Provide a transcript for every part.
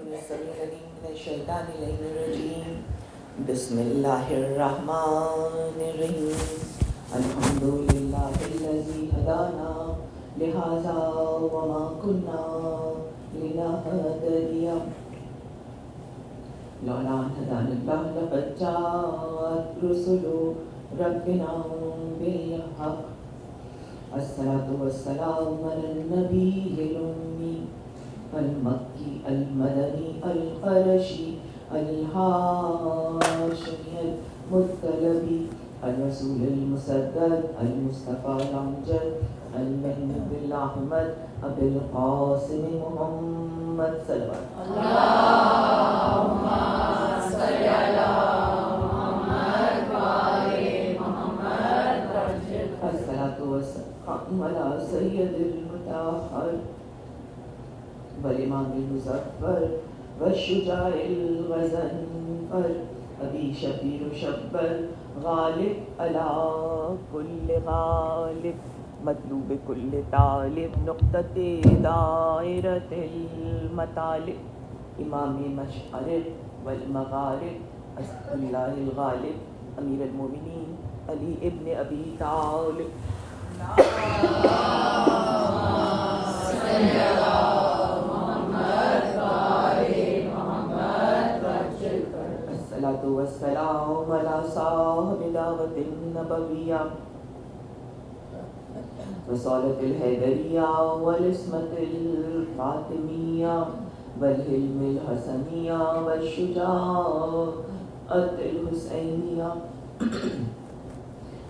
السميع العليم من الشيطان الرجيم بسم الله الرحمن الرحيم الحمد لله الذي هدانا لهذا وما كنا لنهتدي لولا أن هدانا الله لقد جاءت رسل ربنا بالحق الصلاة والسلام على النبي الأمي المكي المدني القرشي الهاشمي المطلبي الرسول المسدد المصطفى الأمجد المحمود الأحمد أبي القاسم محمد صلوات اللهم صل على محمد وآل محمد وسلم. الصلاة والسلام على سيد المطهر والإمام المظفر والشجاع الغزنفر أبي شبير شبر غالب على كل غالب مطلوب كل طالب نقطة دائرة المطالب إمام مشارق والمغارب أسد الله الغالب أمير المؤمنين علي ابن أبي طالب الصلاة والسلام على صاحب دعوة النبوية وصالة الحيدرية والعصمة الفاطمية والحلم الحسنية والشجاعة الحسينية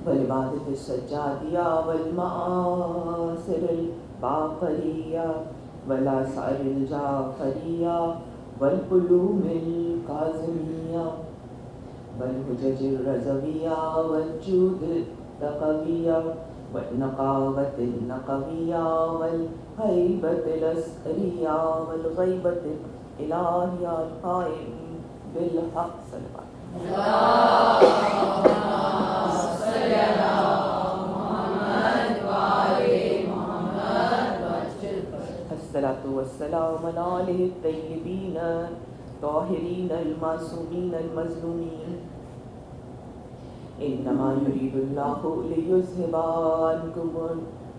والعبادة السجادية والمآثر الباقرية والآثار الجعفرية والعلوم الكاظمية والحجج الرضوية والجود التقوية والنقاوة النقوية والهيبة العسكرية والغيبة الإلهية القائم بالحق صلوات الصلاة والسلام على آله الطيبين الطاهرين المعصومين المظلومين إنما يريد الله ليذهب عنكم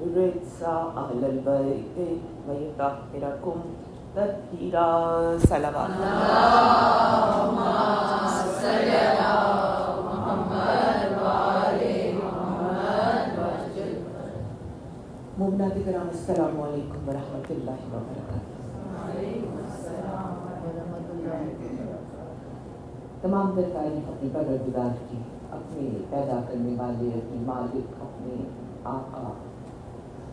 الرجس أهل البيت ويطهركم تطهيرا صلوات اللهم صل على محمد وآل محمد وسلم. مومنات کرام السلام علیکم ورحمۃ اللہ وبرکاتہ. تمام در تعریف اپنے پروردگار کی، اپنے پیدا کرنے والے، اپنے مالک، اپنے آقا،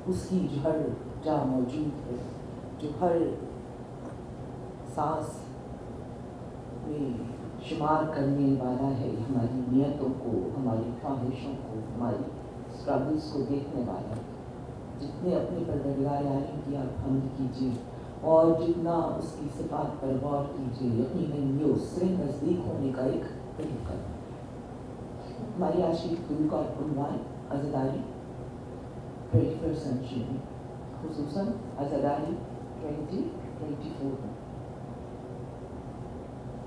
اس کی جو ہر جا موجود ہے، جو ہر سانس میں شمار کرنے والا ہے، ہماری نیتوں کو، ہماری خواہشوں کو، ہماری اسٹرگلس کو دیکھنے والا ہے. جتنے اپنے پروردگار عالم کی آپ حمد کیجیے اور جتنا اس کی صفات پر غور کیجیے، یقیناً یہ اس سے نزدیک ہونے کا ایک طریقہ ہے. ہماری آج کی گفتگو کا عنوان عزاداری 21st سینچری میں، خصوصاً عزاداری 2024 میں.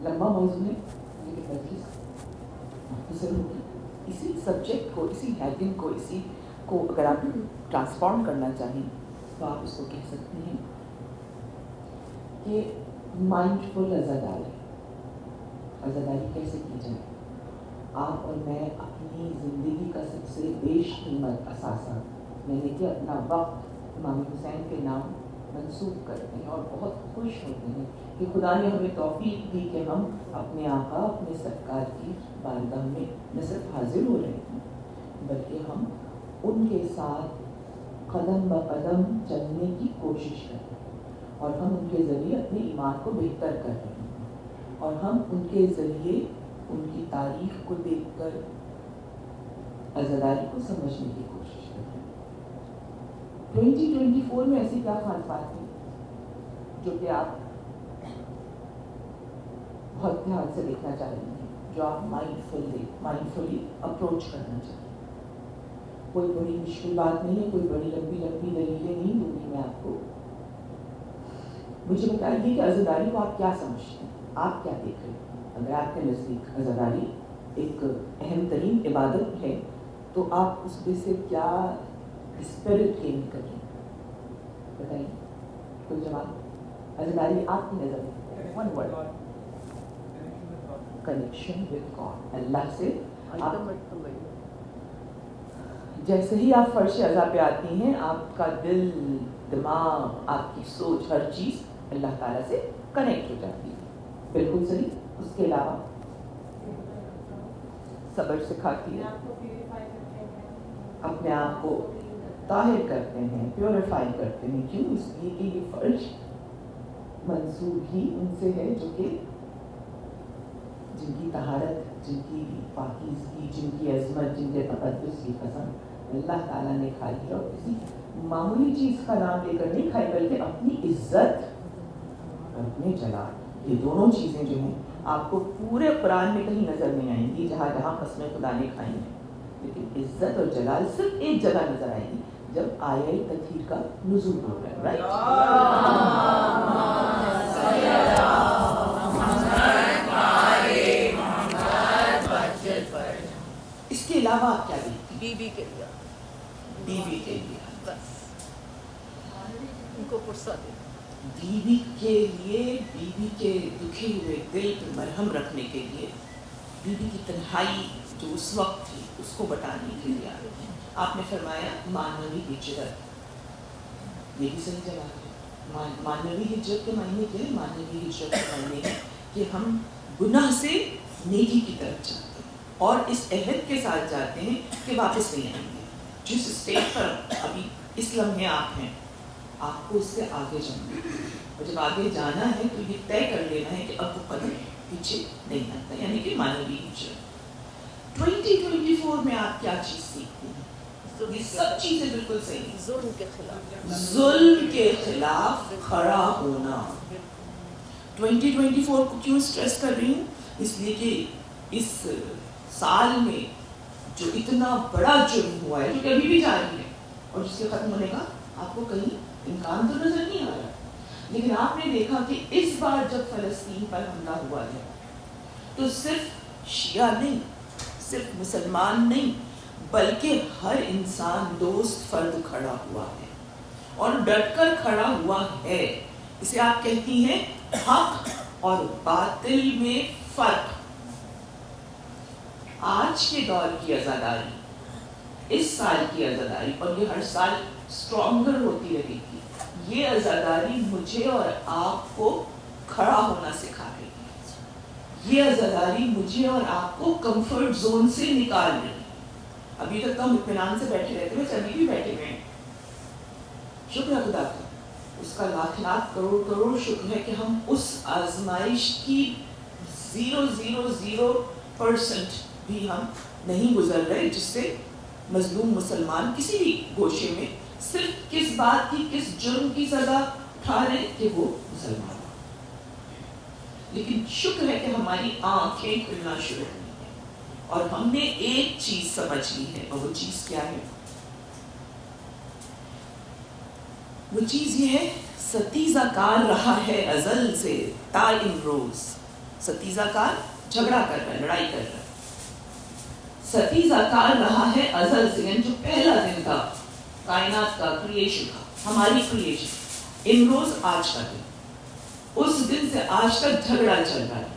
لمبا موضوع ہے لیکن تجویز مختصر ہوگی. اسی سبجیکٹ کو، اسی ہیڈنگ کو، اسی کو اگر آپ ٹرانسفارم کرنا چاہیں تو آپ اس کو کہہ سکتے ہیں کہ مائنڈفل عزاداری. عزاداری کیسے کی جائے؟ آپ اور میں اپنی زندگی کا سب سے بیش قیمت اثاثہ یعنی کہ اپنا وقت امام حسین کے نام منسوخ کرتے ہیں اور بہت خوش ہوتے ہیں کہ خدا نے ہمیں توفیق دی کہ ہم اپنے آقا، اپنے سرکار کی بارگاہ میں نہ صرف حاضر ہو رہے ہیں بلکہ ہم ان کے ساتھ قدم بہ قدم چلنے کی کوشش کر رہے ہیں اور ہم ان کے ذریعے اپنے ایمان کو بہتر کر رہے ہیں اور ہم ان کے ذریعے ان کی تاریخ کو دیکھ کر عزاداری کو سمجھنے کی کوشش کر رہے ہیں. 2024 میں ایسی کیا خاص بات ہے جو کہ آپ بہت دھیان سے دیکھنا چاہ رہے ہیں، جو آپ مائنڈفلی اپروچ کرنا چاہیں؟ کوئی بڑی مشکل بات نہیں ہے، کوئی بڑی لمبی دلیلیں نہیں دوں گی میں آپ کو. مجھے بتائیے کہ عزاداری کو آپ کیا سمجھتے ہیں, آپ کیا دیکھ رہے ہیں؟ اگر آپ کے نزدیک عزاداری ایک اہم ترین عبادت ہے تو آپ اس میں سے کیا اسپرٹ گین کریں؟ بتائیے کوئی جواب. عزاداری آپ کی نظر میں one word, connection with God, اللہ سے. جیسے ہی آپ فرش عزا پہ آتی ہیں آپ کا دل, دماغ, آپ کی سوچ, ہر چیز اللہ تعالیٰ سے کنیکٹ ہو جاتی ہے. بالکل صحیح. اس کے علاوہ صبر سکھاتی ہے, اپنے آپ کو طاہر کرتے ہیں, پیوریفائی کرتے ہیں. کیوں؟ اس لیے کہ یہ فرش منسوب ہی ان سے ہے جو کہ جن کی طہارت, جن کی پاکیزگی, جن کی عظمت, جن کے تقدس کی قسم اللہ تعالیٰ نے کھائی ہے. اور کسی معمولی چیز کا نام لے کر نہیں کھائی, بلکہ اپنی عزت اور اپنے جلال. یہ دونوں چیزیں جو ہیں آپ کو پورے قرآن میں کہیں نظر نہیں آئیں گی جہاں جہاں قسمیں خدا نے کھائی ہیں, لیکن عزت اور جلال صرف ایک جگہ نظر آئے گی جب آیہ تطہیر کا نزول ہو رہا ہے. رائٹ. اس کے علاوہ آپ کیا دیکھتی ہیں؟ بیوی کے لیے, بیوی کے لیے بس ان کو فرصت دے. بیوی کے لیے, بیوی کے دکھے ہوئے دل پر مرہم رکھنے کے لیے, بیوی کی تنہائی جو اس وقت تھی اس کو بتانے کے لیے آپ نے فرمایا معنوی ہجرت. یہ بھی صحیح جواب ہے. معنوی ہجرت کے معنی کیا ہے؟ معنوی ہجرت کے معنی ہے کہ ہم گناہ سے نیکی کی طرف جاتے ہیں اور اس عہد کے ساتھ جاتے ہیں کہ واپس نہیں آئیں گے. جس اسٹیج پر ابھی اس لمحے آپ ہیں آپ کو اس سے آگے جانا ہے, اور جب آگے جانا ہے تو یہ طے کر لینا ہے کہ اب وہ قدم پیچھے نہیں آتا, یعنی کہ معنوی ہجرت. 2024 میں آپ کیا چیز سیکھتے ہیں؟ یہ سب چیزیں بالکل صحیح. ظلم کے خلاف, ظلم کے خلاف کھڑا ہونا. 2024 کو کیوں سٹریس کر رہی ہوں؟ اس لیے کہ اس سال میں جو اتنا بڑا جرم ہوا ہے جو کہ ابھی بھی جاری ہے اور جس کے ختم ہونے کا آپ کو کہیں امکان تو نظر نہیں آ رہا, لیکن آپ نے دیکھا کہ اس بار جب فلسطین پر حملہ ہوا ہے تو صرف شیعہ نہیں, صرف مسلمان نہیں, بلکہ ہر انسان دوست فرد کھڑا ہوا ہے اور ڈٹ کر کھڑا ہوا ہے. اسے آپ کہتی ہیں حق اور باطل میں فرق. آج کے دور کی عزاداری, اس سال کی عزاداری, اور یہ ہر سال اسٹرانگر ہوتی رہے گی, یہ عزاداری مجھے اور آپ کو کھڑا ہونا سکھا رہی ہے. یہ عزاداری مجھے اور آپ کو کمفرٹ زون سے نکال رہی ہے. ابھی تک تو ہم اطمینان سے بیٹھے رہتے ہیں, ابھی بھی بیٹھے ہوئے ہیں. شکر ہے خدا کا, اس کا لاکھ لاکھ کروڑ کروڑ شکر ہے کہ ہم اس آزمائش کی 0.000% بھی ہم نہیں گزر رہے جس سے مظلوم مسلمان کسی بھی گوشے میں صرف کس بات کی, کس جرم کی سزا اٹھا رہے کہ وہ مسلمان. لیکن شکر ہے کہ ہماری آنکھیں کھلنا شروع ہوئی ہیں اور ہم نے ایک چیز سمجھ لی ہے, اور وہ چیز کیا ہے؟ وہ چیز یہ ہے ستیزہ کار رہا ہے ازل سے تا امروز. ستیزہ کار جھگڑا کر رہا ہے, لڑائی کر رہا ہے. ستیزہ کار رہا ہے ازل سے, یعنی جو پہلا دن تھا کائنات کا, کریشن کا, ہماری کریشن, امروز آج کا دن, اس دن سے آج تک جھگڑا چل رہا ہے.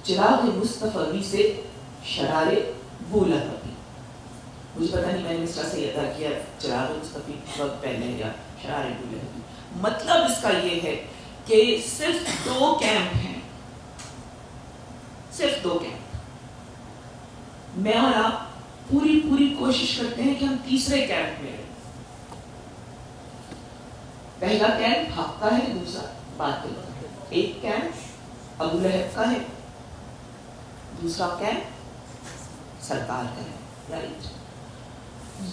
چراغ مصطفی سے شرارے بولا کبھی. مجھے پتا نہیں میں نے اس طرح سے ادا کیا چراغ مصطفی وقت پہلے یا شرارے بولا کبھی. مطلب اس کا یہ ہے کہ صرف 2 کیمپ ہیں, صرف 2 کیمپ. میں اور آپ پوری کوشش کرتے ہیں کہ ہم تیسرے کیمپ میں رہیں. پہلا کیمپ حق کا ہے, دوسرا باطل کا ہے. ایک کیمپ ابو لہب کا ہے, دوسرا کیمپ سرکار کا ہے. رائٹ.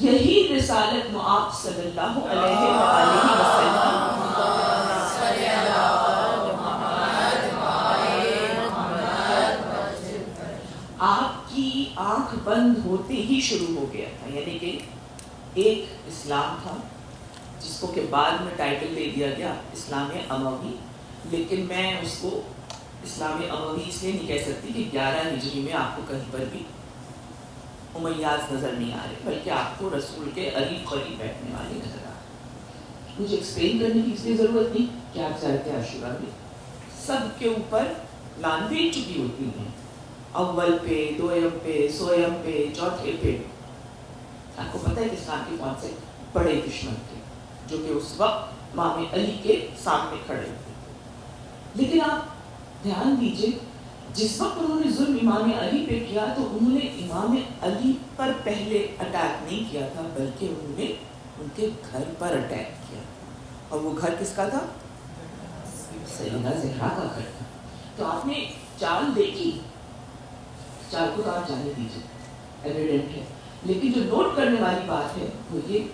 یہی رسالت آپ صلی اللہ علیہ وآلہ وسلم آپ کی آنکھ بند ہوتے ہی شروع ہو گیا تھا. یعنی کہ ایک اسلام تھا, جس کو کہ بعد میں ٹائٹل دے دیا گیا اسلام اموی، لیکن میں اس کو اسلام اموی اس لیے نہیں کہہ سکتی کہ 11 ہجری میں آپ کو کہیں پر بھی امیاز نظر نہیں آ رہے، بلکہ آپ کو رسول کے قریب قریب بیٹھنے والے نظر آ رہے۔ مجھے ایکسپلین کرنے کی اس لیے ضرورت نہیں کہ آپ چاہتے ہیں عاشورہ میں سب کے اوپر لان بھیج چکی ہوتی ہیں، اول پہ، دویم پہ، سویم پہ، چوتھے پہ۔ آپ کو پتہ ہے کہ اسلام کے کون سے بڑے دشمن تھے جو کہ اس وقت امام علی کے سامنے کھڑے تھے، لیکن آپ دھیان دیجئے جس وقت انہوں نے ظلم امام علی پہ کیا تو انہوں نے امام علی پر پہلے اٹیک نہیں کیا تھا، بلکہ انہوں نے ان کے گھر پر اٹیک کیا، اور وہ گھر کس کا تھا؟ سیدہ زہرا کا گھر تھا۔ تو آپ نے چال دیکھی، چال کو تو آپ جانے دیجئے، ایویڈنٹ ہے، لیکن جو نوٹ کرنے والی بات ہے وہ یہ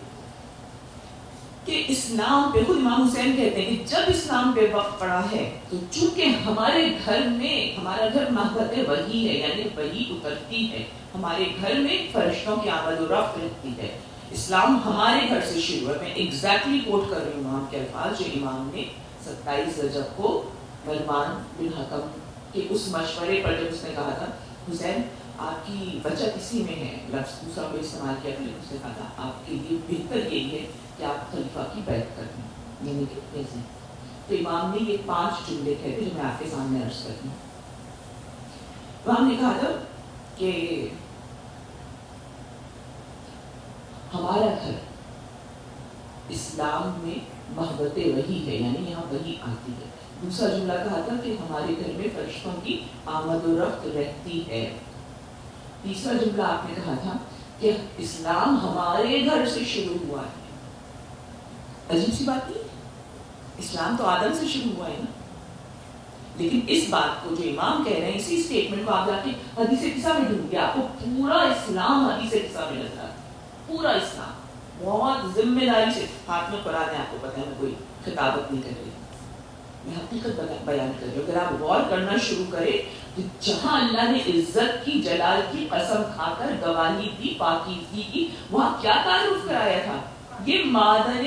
کہ اسلام پہ خود امام حسین کہتے ہیں کہ جب اسلام پہ وقت پڑا ہے تو چونکہ ہمارے گھر میں، ہمارا گھر مہبت وحی ہے، یعنی وحی اترتی ہے، ہمارے گھر میں فرشتوں کی آمد و رفت رہتی ہے، اسلام ہمارے گھر سے شروع ہے۔ میں ایگزیکٹلی کوٹ کر رہی ہوں امام کے الفاظ جو امام نے 27 رجب کو مروان بن حکم کے اس مشورے پر جب اس نے کہا تھا حسین آپ کی بچت اسی میں ہے، لفظ دوسرا کو استعمال کیا تھا، لیکن اس نے کہا تھا آپ کے لیے بہتر یہی ہے کہ آپ خلیفہ کی بیعت کر دیں، یعنی کہ کیسے؟ تو امام نے یہ 5 جملے کہتے جو میں آپ کے سامنے عرض کرتی ہوں۔ امام نے کہا تھا کہ ہمارا گھر اسلام میں محبت وحی ہے، یعنی یہاں وحی آتی ہے۔ دوسرا جملہ کہا تھا کہ ہمارے گھر میں فرشتوں کی آمد و رفت رہتی ہے۔ تیسرا جملہ آپ نے کہا تھا کہ اسلام ہمارے گھر سے شروع ہوا ہے۔ عجیب سی بات نہیں، اسلام تو آدم سے شروع ہوا ہے نا، لیکن اس بات کو جو امام کہہ رہے ہیں اسی اسٹیٹمنٹ کو آپ جا کے حدیث قصہ میں ڈھونڈ گے، آپ کو پورا اسلام حدیث قصہ میں نظر آتا ہے، پورا اسلام بہت ذمہ داری سے۔ ہاتھ میں قرآن ہے، آپ کو پتہ ہے میں کوئی خطابت نہیں کر رہی، میں حقیقت بیان کر رہی ہوں۔ اگر آپ غور کرنا شروع کریں تو جہاں اللہ نے عزت کی، جلال کی قسم کھا کر گواہی دی، پاکیزگی کی، وہاں کیا تعارف کرایا تھا؟ یہ مادن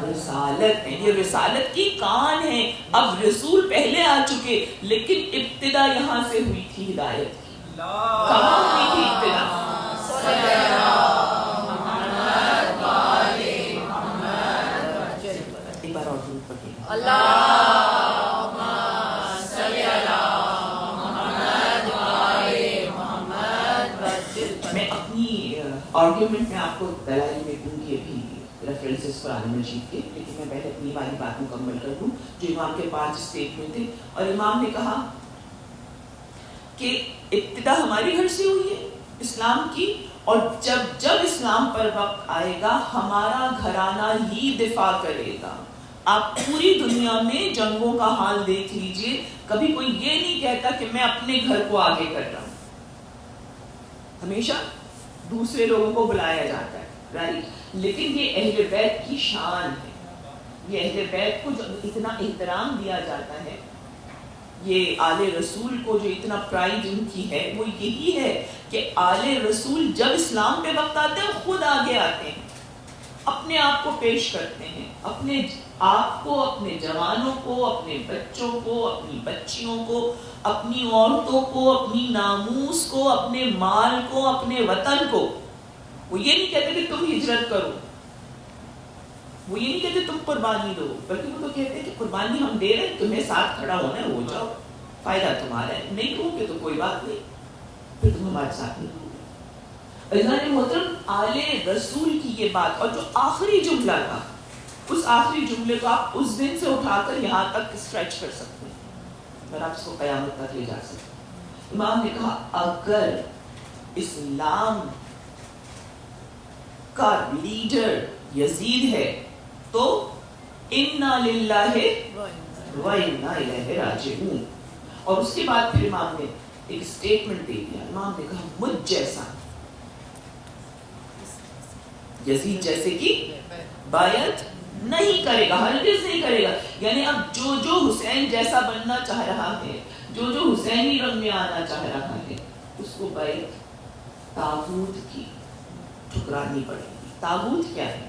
رسالت ہے، یہ رسالت کی کان ہے۔ اب رسول پہلے آ چکے، لیکن ابتدا یہاں سے ہوئی تھی ہدایت کی۔ کہاں ہوئی تھی ابتدا؟ ایک بار اور درود پڑھیے، اللہم صلی علی محمد وآل محمد۔ میں اپنی آرگیومنٹ میں آپ کو دلائل میں دوں گی ابھی ریفرنسز قرآن مجید کے، لیکن میں پہلے اپنی والی بات مکمل کر دوں جو امام کے 5 اسٹیٹمنٹ تھے۔ اور امام نے کہا کہ ابتدا ہمارے گھر سے ہوئی ہے اسلام کی، اور جب اسلام پر وقت آئے گا ہمارا گھرانہ ہی دفاع کرے گا۔ آپ پوری دنیا میں جنگوں کا حال دیکھ لیجئے، کبھی کوئی یہ نہیں کہتا کہ میں اپنے گھر کو آگے کر رہا ہوں، ہمیشہ دوسرے لوگوں کو بلایا جاتا ہے، رائٹ؟ لیکن یہ اہل بیت کی شان ہے، یہ اہل بیت کو جو اتنا احترام دیا جاتا ہے، یہ آل رسول کو جو اتنا پرائڈ ان کی ہے، وہ یہی ہے کہ آل رسول جب اسلام پہ وقت آتے ہیں خود آگے آتے ہیں، اپنے آپ کو پیش کرتے ہیں، اپنے آپ کو، اپنے جوانوں کو، اپنے بچوں کو، اپنی بچیوں کو، اپنی عورتوں کو، اپنی ناموس کو، اپنے مال کو، اپنے وطن کو۔ وہ یہ نہیں کہتے کہ تم ہجرت کرو، وہ یہ نہیں کہتے تم قربانی دو، بلکہ وہ تو کہتے ہیں کہ قربانی ہم دے رہے ہیں، تمہیں ساتھ کھڑا ہونا ہے، ہو جاؤ، فائدہ تمہارا ہے، نہیں ہو گے تو کوئی بات نہیں، پھر تم ہمارے ساتھ نہیں ہو۔ عزیزان محترم، آل رسول کی یہ بات، اور جو آخری جملہ تھا، اس آخری جملے کو آپ اس دن سے اٹھا کر یہاں تک اسٹریچ کر سکتے ہیں اور آپ اس کو قیامت تک لے جا سکتے ہیں۔ امام نے کہا اگر اسلام کا لیڈر یزید ہے تو انا للہ و انا الیہ راجعون، اور اس کے بعد پھر امام نے ایک اسٹیٹمنٹ دے دیا۔ امام نے کہا مجھ جیسا یزید جیسے کی بیعت نہیں کرے گا، ہرگز نہیں کرے گا۔ یعنی اب جو حسین جیسا بننا چاہ رہا ہے، جو حسینی رنگ میں آنا چاہ رہا ہے، اس کو بیعت طاغوت کی ٹھکرانی پڑے گی۔ طاغوت کیا ہے؟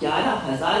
11,000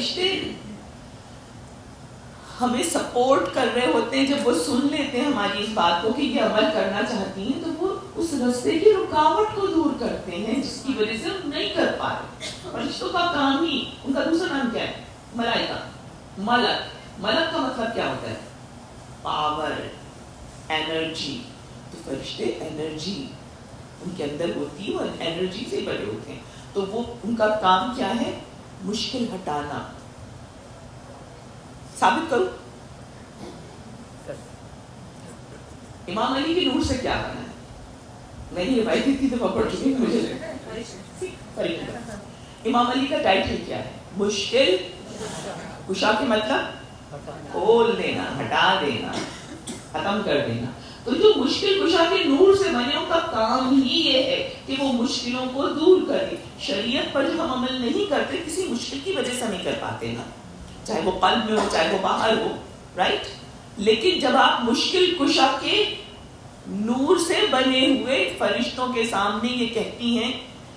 فرشتے ہمیں سپورٹ کر رہے ہوتے ہیں. جب وہ سن لیتے ہیں ہماری اس بات کو کہ یہ عمل کرنا چاہتی ہیں تو وہ اس راستے کی رکاوٹ کو دور کرتے ہیں جس کی وجہ سے ہم نہیں کر پا رہے. فرشتوں کا کام ہی, ان کا دوسرا نام کیا ہے؟ ملائکہ. ملک کا مطلب کیا ہوتا ہے؟ Power, energy. تو فرشتے انرجی ان کے اندر ہوتی ہے, وہ انرجی سے بڑے ہوتے ہیں. تو وہ ان کا کام کیا ہے؟ مشکل ہٹانا. ثابت کرو. امام علی کی نور سے کیا بنا ہے؟ میں نے روایت اتنی دفعہ پڑھ چکی ہوں مجھے. امام علی کا ٹائٹل کیا ہے؟ مشکل کشا کے مطلب کھول دینا, ہٹا دینا, ختم کر دینا. تو جو مشکل کشا کے نور سے بنے ان کا کام ہی یہ ہے کہ وہ مشکلوں کو دور کرے. شریعت پر جو ہم عمل نہیں کرتے کسی مشکل کی وجہ سے نہیں کر پاتے نا, چاہے وہ قلب میں ہو چاہے وہ باہر ہو, رائٹ. لیکن جب آپ مشکل کشا کے نور سے بنے ہوئے فرشتوں کے سامنے یہ کہتی ہیں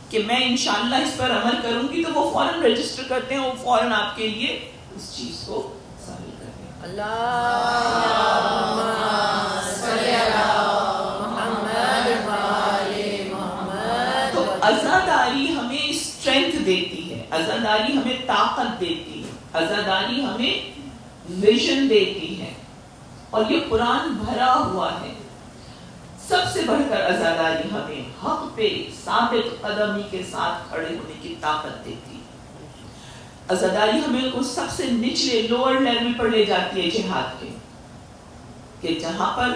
کہ میں انشاءاللہ اس پر عمل کروں گی, تو وہ فوراً رجسٹر کرتے ہیں, وہ فوراً آپ کے لیے اس چیز کو ظاہر کرتے ہیں. اللہم صلی علی محمد وآل محمد. تو عزاداری ہمیں اسٹرینتھ دیتی ہے, عزاداری ہمیں طاقت دیتی ہے, عزاداری ہمیں ویژن دیتی ہے, اور یہ قرآن بھرا ہوا ہے. سب سے بڑھ کر عزاداری ہمیں حق پہ ثابت قدمی کے ساتھ کھڑے ہونے کی طاقت دیتی ہے. عزاداری ہمیں اس سب سے نچلے لوور لیول پر لے جاتی ہے جہاد کے, کہ جہاں پر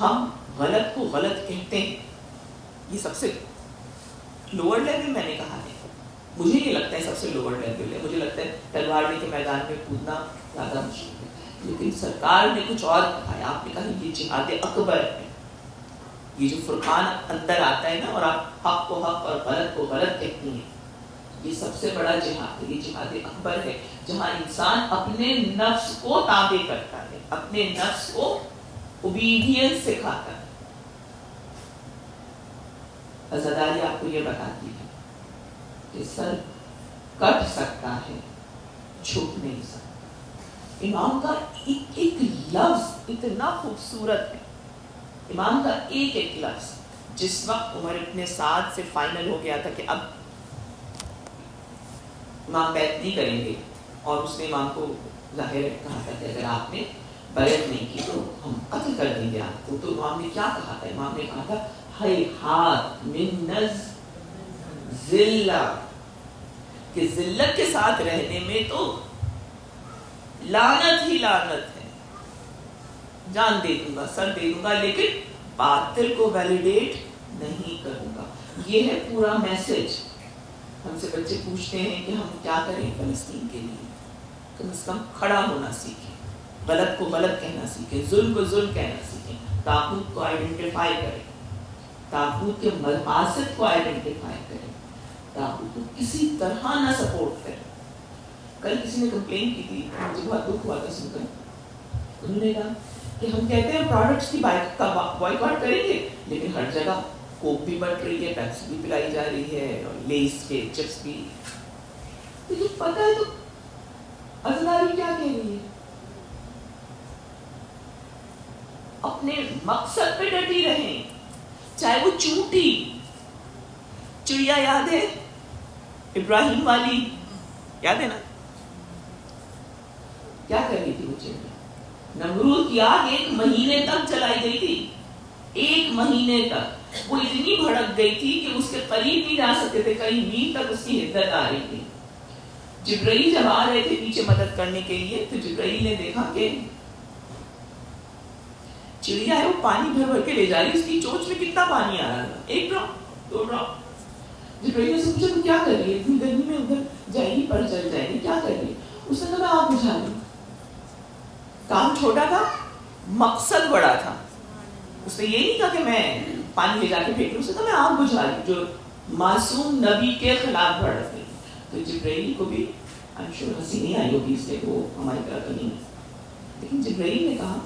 ہم غلط کو غلط کہتے ہیں, یہ سب سے لوور لیول میں نے کہا ہے. مجھے یہ لگتا ہے سب سے لوور لیول ہے. مجھے لگتا ہے تلوار کے میدان میں کودنا زیادہ مشکل ہے, لیکن سرکار نے کچھ اور بتایا. آپ نے کہا یہ جہاد اکبر ہے. یہ جو فرقان اندر آتا ہے نا, اور آپ حق کو حق اور غلط کو غلط کہتی ہیں, یہ سب سے بڑا جہاد ہے. یہ جہاد اکبر ہے جہاں انسان اپنے نفس کو تابع کرتا ہے, اپنے نفس کو اوبیڈینس سکھاتا ہے. عزاداری آپ کو یہ بتاتی ہے کہ سر کٹ سکتا ہے, جھک نہیں سکتا. امام کا ایک ایک لفظ اتنا خوبصورت ہے. امام کا ایک ایک لفظ, جس وقت عمر ابن سعد سے فائنل ہو گیا تھا کہ اب امام بیعت نہیں کریں گے, اور اس نے امام کو ظاہر کہا تھا کہ اگر آپ نے بیعت نہیں کی تو ہم قتل کر دیں گے آپ کو. تو امام نے کیا کہا تھا؟ امام نے کہا تھا ہیہات من ذلہ, کہ ذلت کے ساتھ رہنے میں تو لعنت ہی لعنت ہے. جان دے دوں گا, سر دے دوں گا, لیکن باطل کو ویلیڈیٹ نہیں کروں گا. یہ ہے پورا میسج. ہم سے بچے پوچھتے ہیں کہ ہم کیا کریں فلسطین کے لیے. کم از کم کھڑا ہونا سیکھیں, غلط کو غلط کہنا سیکھیں, ظلم کو ظلم کہنا سیکھیں, طاغوت کو آئیڈینٹیفائی کریں, طاغوت کے مقاصد کو آئیڈینٹیفائی کریں, طاغوت کو کسی طرح نہ سپورٹ کریں. کل کسی نے کمپلین کی تھی, مجھے بہت دکھ ہوا تھا سن کر. انہوں نے کہا کہ ہم کہتے ہیں پروڈکٹس کی بائیکاٹ کریں گے, لیکن ہر جگہ کوک بھی بٹ رہی ہے, پیپسی بھی پلائی جا رہی ہے, اور لیس کے چپس بھی. تجھے پتا ہے تو عزاداری کیا کہہ رہی ہے؟ اپنے مقصد پہ ڈٹی رہیں, چاہے وہ چونٹی چڑیا یاد ہے ابراہیم والی, یاد ہے نا کیا کر رہی تھی وہ چڑیا؟ نمرود کی آگ 1 مہینے تک چلائی گئی تھی. 1 مہینے تک وہ اتنی بھڑک گئی تھی کہ اس کے قریب نہیں جا سکتے تھے, کئی میل تک اس کی حدت آ رہی تھی. جبرائیل جب آ رہے تھے پیچھے مدد کرنے کے لیے, تو جبرائیل نے دیکھا کہ چڑیا ہے وہ پانی بھر بھر کے لے جا رہی, اس کی چونچ میں کتنا پانی آ رہا تھا, 1 ڈراپ 2 ڈراپ. جبرائیل نے پوچھا تو کیا کر رہی ہے, اتنی گرمی میں ادھر جائے گی, پر چل جائے گی, کیا کر رہی ہے؟ اس نے کہا میں آگ بجھا رہی ہوں. کام چھوٹا تھا, مقصد بڑا تھا. اس نے یہ نہیں کہا کہ میں پانی لے جا کے پھینک لوں, اس نے کہا میں آگ بجھا رہی ہوں, جو معصوم نبی کے خلاف بڑھ گئی. تو جبرائیل کو بھی ہنسی نہیں آئی ہوگی, اس لیے وہ ہماری طرح تو نہیں, لیکن جبرائیل نے کہا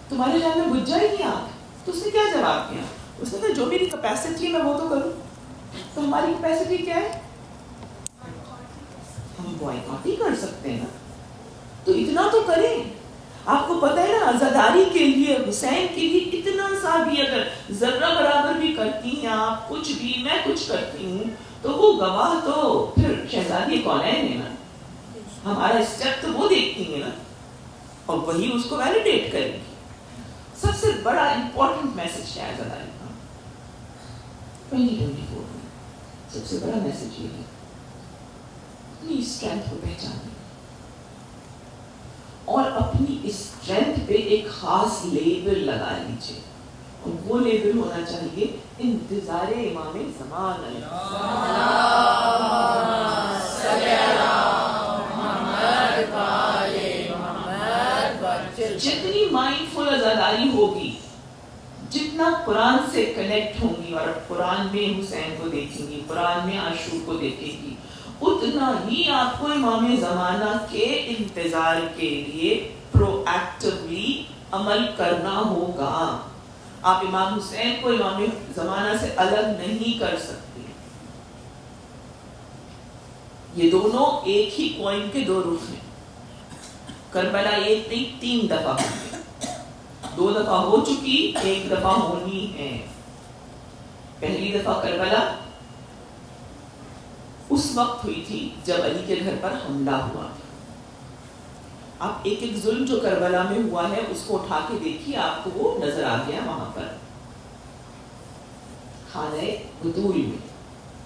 تمہارے خیال میں بجھ جائے گی آگ؟ تو اس نے کیا جواب دیا؟ اس نے کہا جو میری کیپیسٹی ہے میں وہ تو کروں. تو ہماری کیپیسٹی کیا ہے؟ ہم ہم بوائکاٹ ہی کر سکتے ہیں نا, تو اتنا تو کریں. آپ کو پتہ ہے نا عزاداری کے لیے حسین کے لیے اتنا سا بھی اگر ذرہ برابر بھی کرتی ہیں آپ, کچھ بھی میں کچھ کرتی ہوں, تو وہ گواہ تو پھر شہزادی کونین ہے نا, ہمارا اسٹیپ تو وہ دیکھتی ہیں نا, اور وہی اس کو ویلیڈیٹ کرے گی. سب سے بڑا امپورٹنٹ میسج ہے عزاداری کا 2024 میں, سب سے بڑا میسج یہ ہے اپنی اسٹرینتھ کو پہچانے اور اپنی اسٹرینتھ پہ ایک خاص لیبل لگا لیجیے, اور وہ لیبل ہونا چاہیے انتظار امام زمان جتنی مائنڈ فل عزاداری ہوگی, جتنا قرآن سے کنیکٹ ہوں گی اور قرآن میں حسین کو دیکھیں گی, قرآن میں عاشور کو دیکھیں گی, اتنا ہی آپ کو امام زمانہ کے انتظار کے لیے پرو ایکٹیولی عمل کرنا ہوگا. آپ امام حسین کو امام زمانہ سے الگ نہیں کر سکتے. یہ دونوں ایک ہی کوئن کے دو رخ ہیں. کربلا ایک نہیں 3 دفعہ ہوئی, 2 دفعہ ہو چکی, 1 دفعہ ہونی ہے. پہلی دفعہ کربلا اس وقت ہوئی تھی جب علی کے گھر پر حملہ ہوا تھا. آپ ایک ایک ظلم جو کربلا میں ہوا ہے اس کو اٹھا کے دیکھیے, آپ کو وہ نظر آ گیا. وہاں پر خانہ بطول میں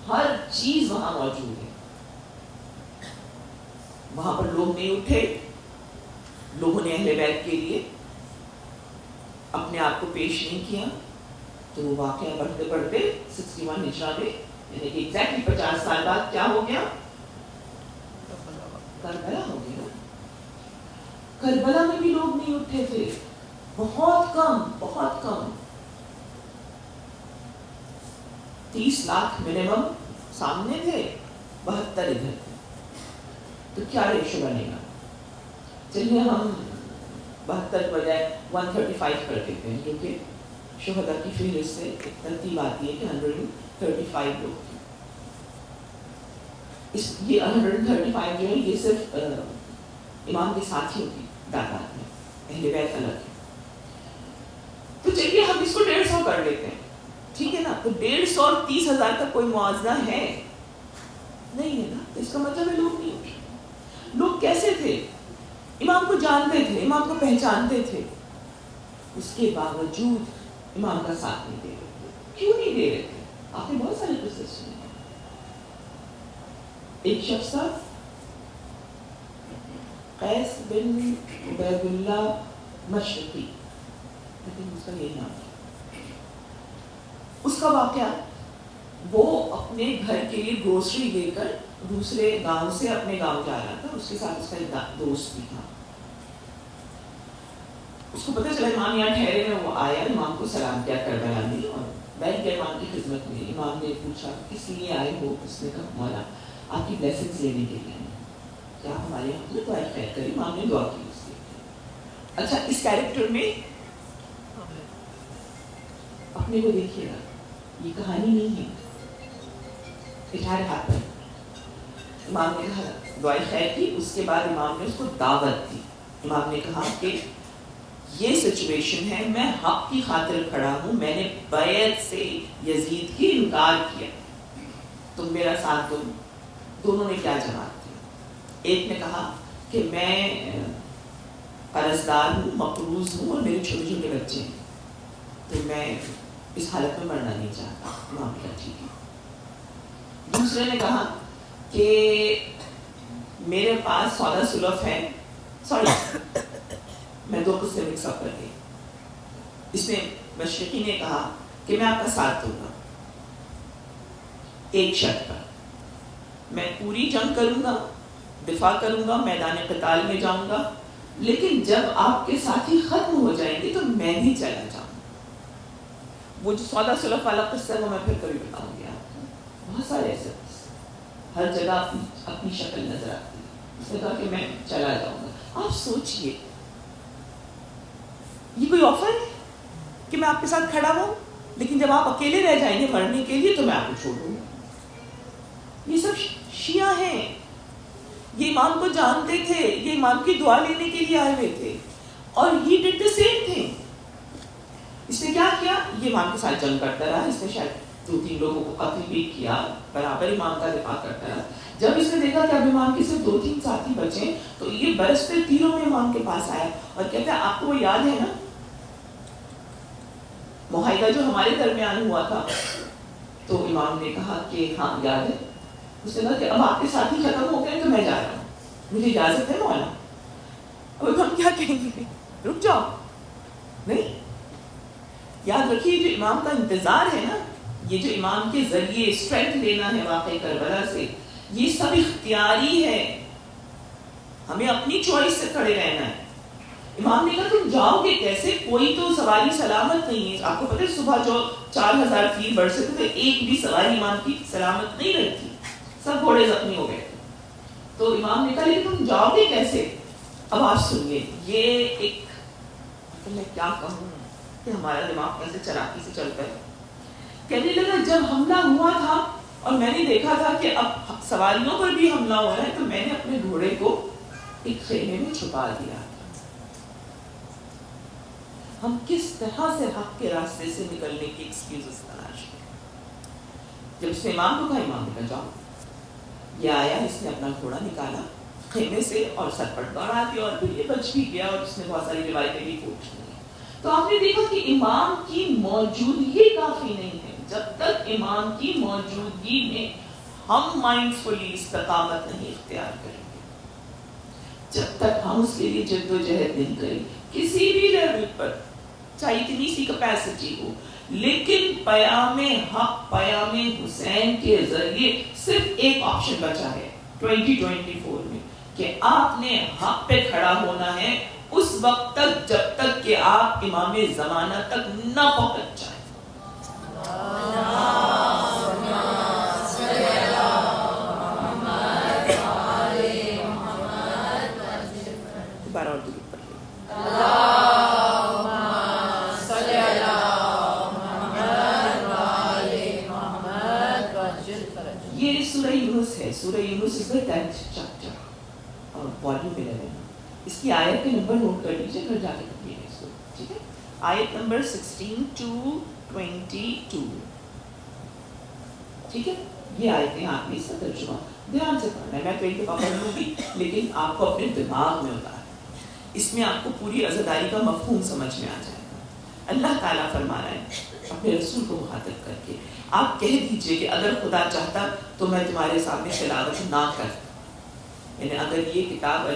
ہر چیز وہاں موجود ہے. وہاں پر لوگ نہیں اٹھے, لوگوں نے اہل بیت کے لیے اپنے آپ کو پیش نہیں کیا. تو وہ واقعہ بڑھتے بڑھتے 61 ہجرہ میں, یعنی کہ ایگزیکٹلی 50 سال بعد کیا ہو گیا, کربلا ہو گیا. کربلا میں بھی لوگ نہیں اٹھے تھے, بہت کم 30 لاکھ منیمم سامنے تھے, 72 ادھر تھے. تو کیا ریشو بنے گا؟ چلیے ہم 72 بجائے 135 کر دیتے ہیں, کیونکہ شہداء کی فہرست سے ایک ترتیب آتی ہے کہ 135 لوگ تھے. یہ 135 جو ہے یہ صرف امام کے ساتھیوں کی تعداد میں, اہل بیت الگ ہے. تو چلیے ہم اس کو 150 کر لیتے ہیں, ٹھیک ہے نا. تو 150 اور 30,000 کا کوئی موازنہ ہے نہیں ہے نا. تو اس کا مطلب ہے لوگ نہیں اٹھے. لوگ کیسے تھے؟ امام کو جانتے تھے, امام کو پہچانتے تھے, اس کے باوجود امام کا ساتھ نہیں دے رہے تھے. کیوں نہیں دے رہے تھے؟ آپ نے بہت سارے قصے سنے. ایک شخص تھا قیس بن عبید اللہ مشرقی, لیکن اس کا یہی نام تھا. اس کا واقعہ, وہ اپنے گھر کے لیے گروسری لے کر دوسرے گاؤں سے اپنے گاؤں جا رہا تھا. اس کے ساتھ اس کا ایک دوست بھی تھا. اس کو پتہ چلا امام یہاں ٹھہرے ہیں. وہ آیا, امام کو سلام کیا کربلا میں, اور بیٹھ گیا امام کی خدمت میں. امام نے پوچھا کس لیے آئے ہو؟ اس نے کہا مولا آپ کی بلیسنگز لینے کے لیے, کیا ہمارے یہاں تو دعا خیر کری. امام نے دعا کی اس کے. اچھا اس کیریکٹر میں اپنے کو دیکھیے گا, یہ کہانی نہیں ہے, اٹ ہیڈ ہیپن. امام نے کہا دعائے خیر کی. اس کے بعد امام نے اس کو دعوت دی. امام نے کہا کہ یہ سچویشن ہے, میں حق کی خاطر کھڑا ہوں, میں نے بیعت سے یزید کی انکار کیا, تم میرا ساتھ دو. دونوں نے کیا جواب دیا؟ ایک نے کہا کہ میں قرضدار ہوں, مقروض ہوں, اور میرے چھوٹے چھوٹے بچے ہیں, تو میں اس حالت میں مرنا نہیں چاہتا. امام نے کہا ٹھیک ہے. دوسرے نے کہا کہ میرے پاس سودا سلف ہے. سوری, میں 2 قصے مکس اپ کر گئی. اس میں مشرقی نے کہا کہ میں آپ کا ساتھ دوں گا ایک شرط پر, میں پوری جنگ کروں گا, دفاع کروں گا, میدان قتال میں جاؤں گا, لیکن جب آپ کے ساتھی ختم ہو جائیں گے تو میں بھی چلا جاؤں گا. وہ جو سودا سلف والا قصہ ہے وہ میں پھر کبھی بتاؤں گی آپ کو. بہت سارے ایسے ہر جگہ اپنی شکل نظر آتی ہے. اس نے کہا کہ میں چلا جاؤں گا. آپ سوچئے, یہ کوئی آفر ہے کہ میں آپ کے ساتھ کھڑا ہوں, لیکن جب آپ اکیلے رہ جائیں گے مرنے کے لیے تو میں آپ کو چھوڑ دوں گا. یہ سب شیعہ ہیں, یہ امام کو جانتے تھے, یہ امام کی دعا لینے کے لیے آئے ہوئے تھے, اور ہی ڈڈ دا سیم تھنگ. اس نے کیا کیا, یہ امام کے ساتھ جنگ کرتا رہا, اس نے شاید 2-3 لوگوں کو قتل بھی کیا, برابر امام کا دفاع کرتا رہا. جب اس نے دیکھا کہ اب امام کے صرف 2-3 ساتھی بچے تو یہ برستے تیروں میں امام کے پاس آیا اور کہتا ہے آپ کو وہ یاد ہے نا معاہدہ جو ہمارے درمیان ہوا تھا؟ تو امام نے کہا کہ ہاں یاد ہے. اس نے کہا کہ اب آپ کے ساتھی ختم ہو گئے تو میں جا رہا ہوں, مجھے اجازت ہے مولا. اب ہم کیا کہیں گے, رک جاؤ. نہیں, یاد رکھیے جو امام کا انتظار ہے نا, یہ جو امام کے ذریعے اسٹرینتھ لینا ہے واقعی کربلا سے, یہ سب اختیاری ہے, ہمیں اپنی چوائس سے کھڑے رہنا ہے. امام نے کہا تم جاؤ گے کیسے, کوئی تو سواری سلامت نہیں ہے. آپ کو پتہ ہے صبح جو 4000 تیر برسے تھے تو ایک بھی سواری امام کی سلامت نہیں رہتی, سب گھوڑے زخمی ہو گئے. تو امام نے کہا لیکن تم جاؤ گے کیسے؟ اب آپ سنیے, یہ ایک میں کیا کہوں کہ ہمارا دماغ کیسے چلاکی سے چلتا ہے. کہنے لگا جب حملہ ہوا تھا اور میں نے دیکھا تھا کہ اب سواریوں پر بھی حملہ ہو رہا ہے, تو میں نے اپنے گھوڑے کو ایک خیمے میں چھپا دیا. ہم کس طرح سے حق کے راستے سے نکلنے کی ایکسکیوزز تلاش کریں. جب اس نے امام کو کہا, امام نے کہا جاؤ. یہ آیا, اس نے اپنا گھوڑا نکالا خیمے سے اور سر پر دوڑا دیا, اور پھر یہ بچ بھی گیا, اور اس نے بہت ساری روایتیں بھی پوچھ لی. تو آپ نے دیکھا کہ امام کی موجودگی کافی نہیں ہے. جب تک امام کی موجودگی میں ہم مائنڈفلی استقامت نہیں اختیار کریں گے, جب تک ہم اس کے لیے جد و جہد نہیں کریں کسی بھی لیول پر, چاہے اتنی سی کیپیسٹی ہو, لیکن پیام حق, پیام حسین کے ذریعے صرف ایک آپشن بچا ہے 2024 میں کہ آپ نے حق پہ کھڑا ہونا ہے اس وقت تک جب تک کہ آپ امام زمانہ تک نہ پہنچ جائیں. دوبارہ اور درود پڑھ لیں. یہ سورہ یونس ہے. سورہ یونس is the 10th chapter اور والیوم 11. اس کی آیت کے نمبر نوٹ کر لیجیے, گھر جا کے پڑھیے اس کو, ٹھیک ہے. آیت نمبر 16 to 22, ٹھیک ہے. یہ آیتیں آپ نے اس کا ترجمہ دھیان سے پڑھنا ہے. میں تو ایک دفعہ پڑھ لوں گی لیکن آپ کو اپنے دماغ میں اتارنا, اس میں آپ کو پوری عزاداری کا مفہوم سمجھ میں آ جائے گا. اللہ تعالیٰ فرما رہا ہے اپنے رسول کو مخاطب کر کے, آپ کہہ دیجئے کہ اگر خدا چاہتا تو میں تمہارے سامنے تلاوت نہ کرتا. یعنی اگر یہ کتاب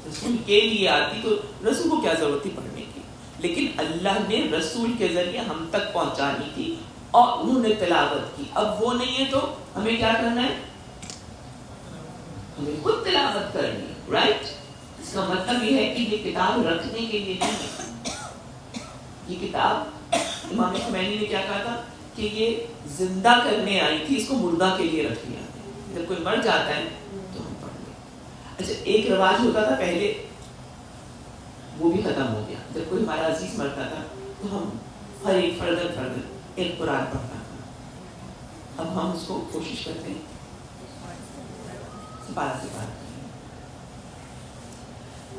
رسول کے لیے آتی تو رسول کو کیا ضرورت تھی پڑھنے کی, لیکن اللہ نے رسول کے ذریعے ہم تک پہنچانی تھی اور انہوں نے تلاوت کی. اب وہ نہیں ہے تو ہمیں کیا کرنا ہے, ہمیں خود تلاوت کرنی ہے, رائٹ. اس کا مطلب یہ ہے کہ یہ کتاب رکھنے کے لیے نہیں ہے. یہ کتاب امام خمینی نے کیا کہا تھا کہ یہ زندہ کرنے آئی تھی, اس کو مردہ کے لیے رکھ لیا. جب کوئی مر جاتا ہے تو ہم پڑھ لیں. اچھا, ایک رواج ہوتا تھا پہلے, وہ بھی ختم ہو گیا. جب کوئی ہمارا عزیز مرتا تھا تو ہم ہر ایک فردن ایک قرآن پڑھتا تھا. اب ہم اس کو کوشش کرتے ہیں سپارہ سے پارہ.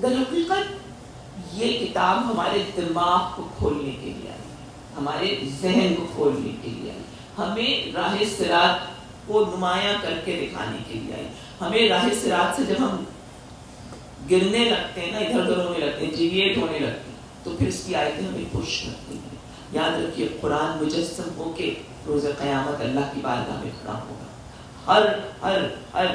در حقیقت یہ کتاب ہمارے دماغ کو کھولنے کے لیے آئی, ہمارے ذہن کو کھولنے کے لیے آئی, ہمیں راہ صراط کو نمایاں کر کے دکھانے کے لیے آئی. ہمیں راہ صراط سے جب ہم گرنے لگتے ہیں نا, ادھر ادھر ہونے لگتے ہیں, ڈیویٹ ہونے لگتے ہیں, تو پھر اس کی آیتیں ہمیں پش کرتی ہیں. یاد رکھیے قرآن مجسم ہو کے روز قیامت اللہ کی بارگاہ میں کھڑا ہوگا. ہر ہر ہر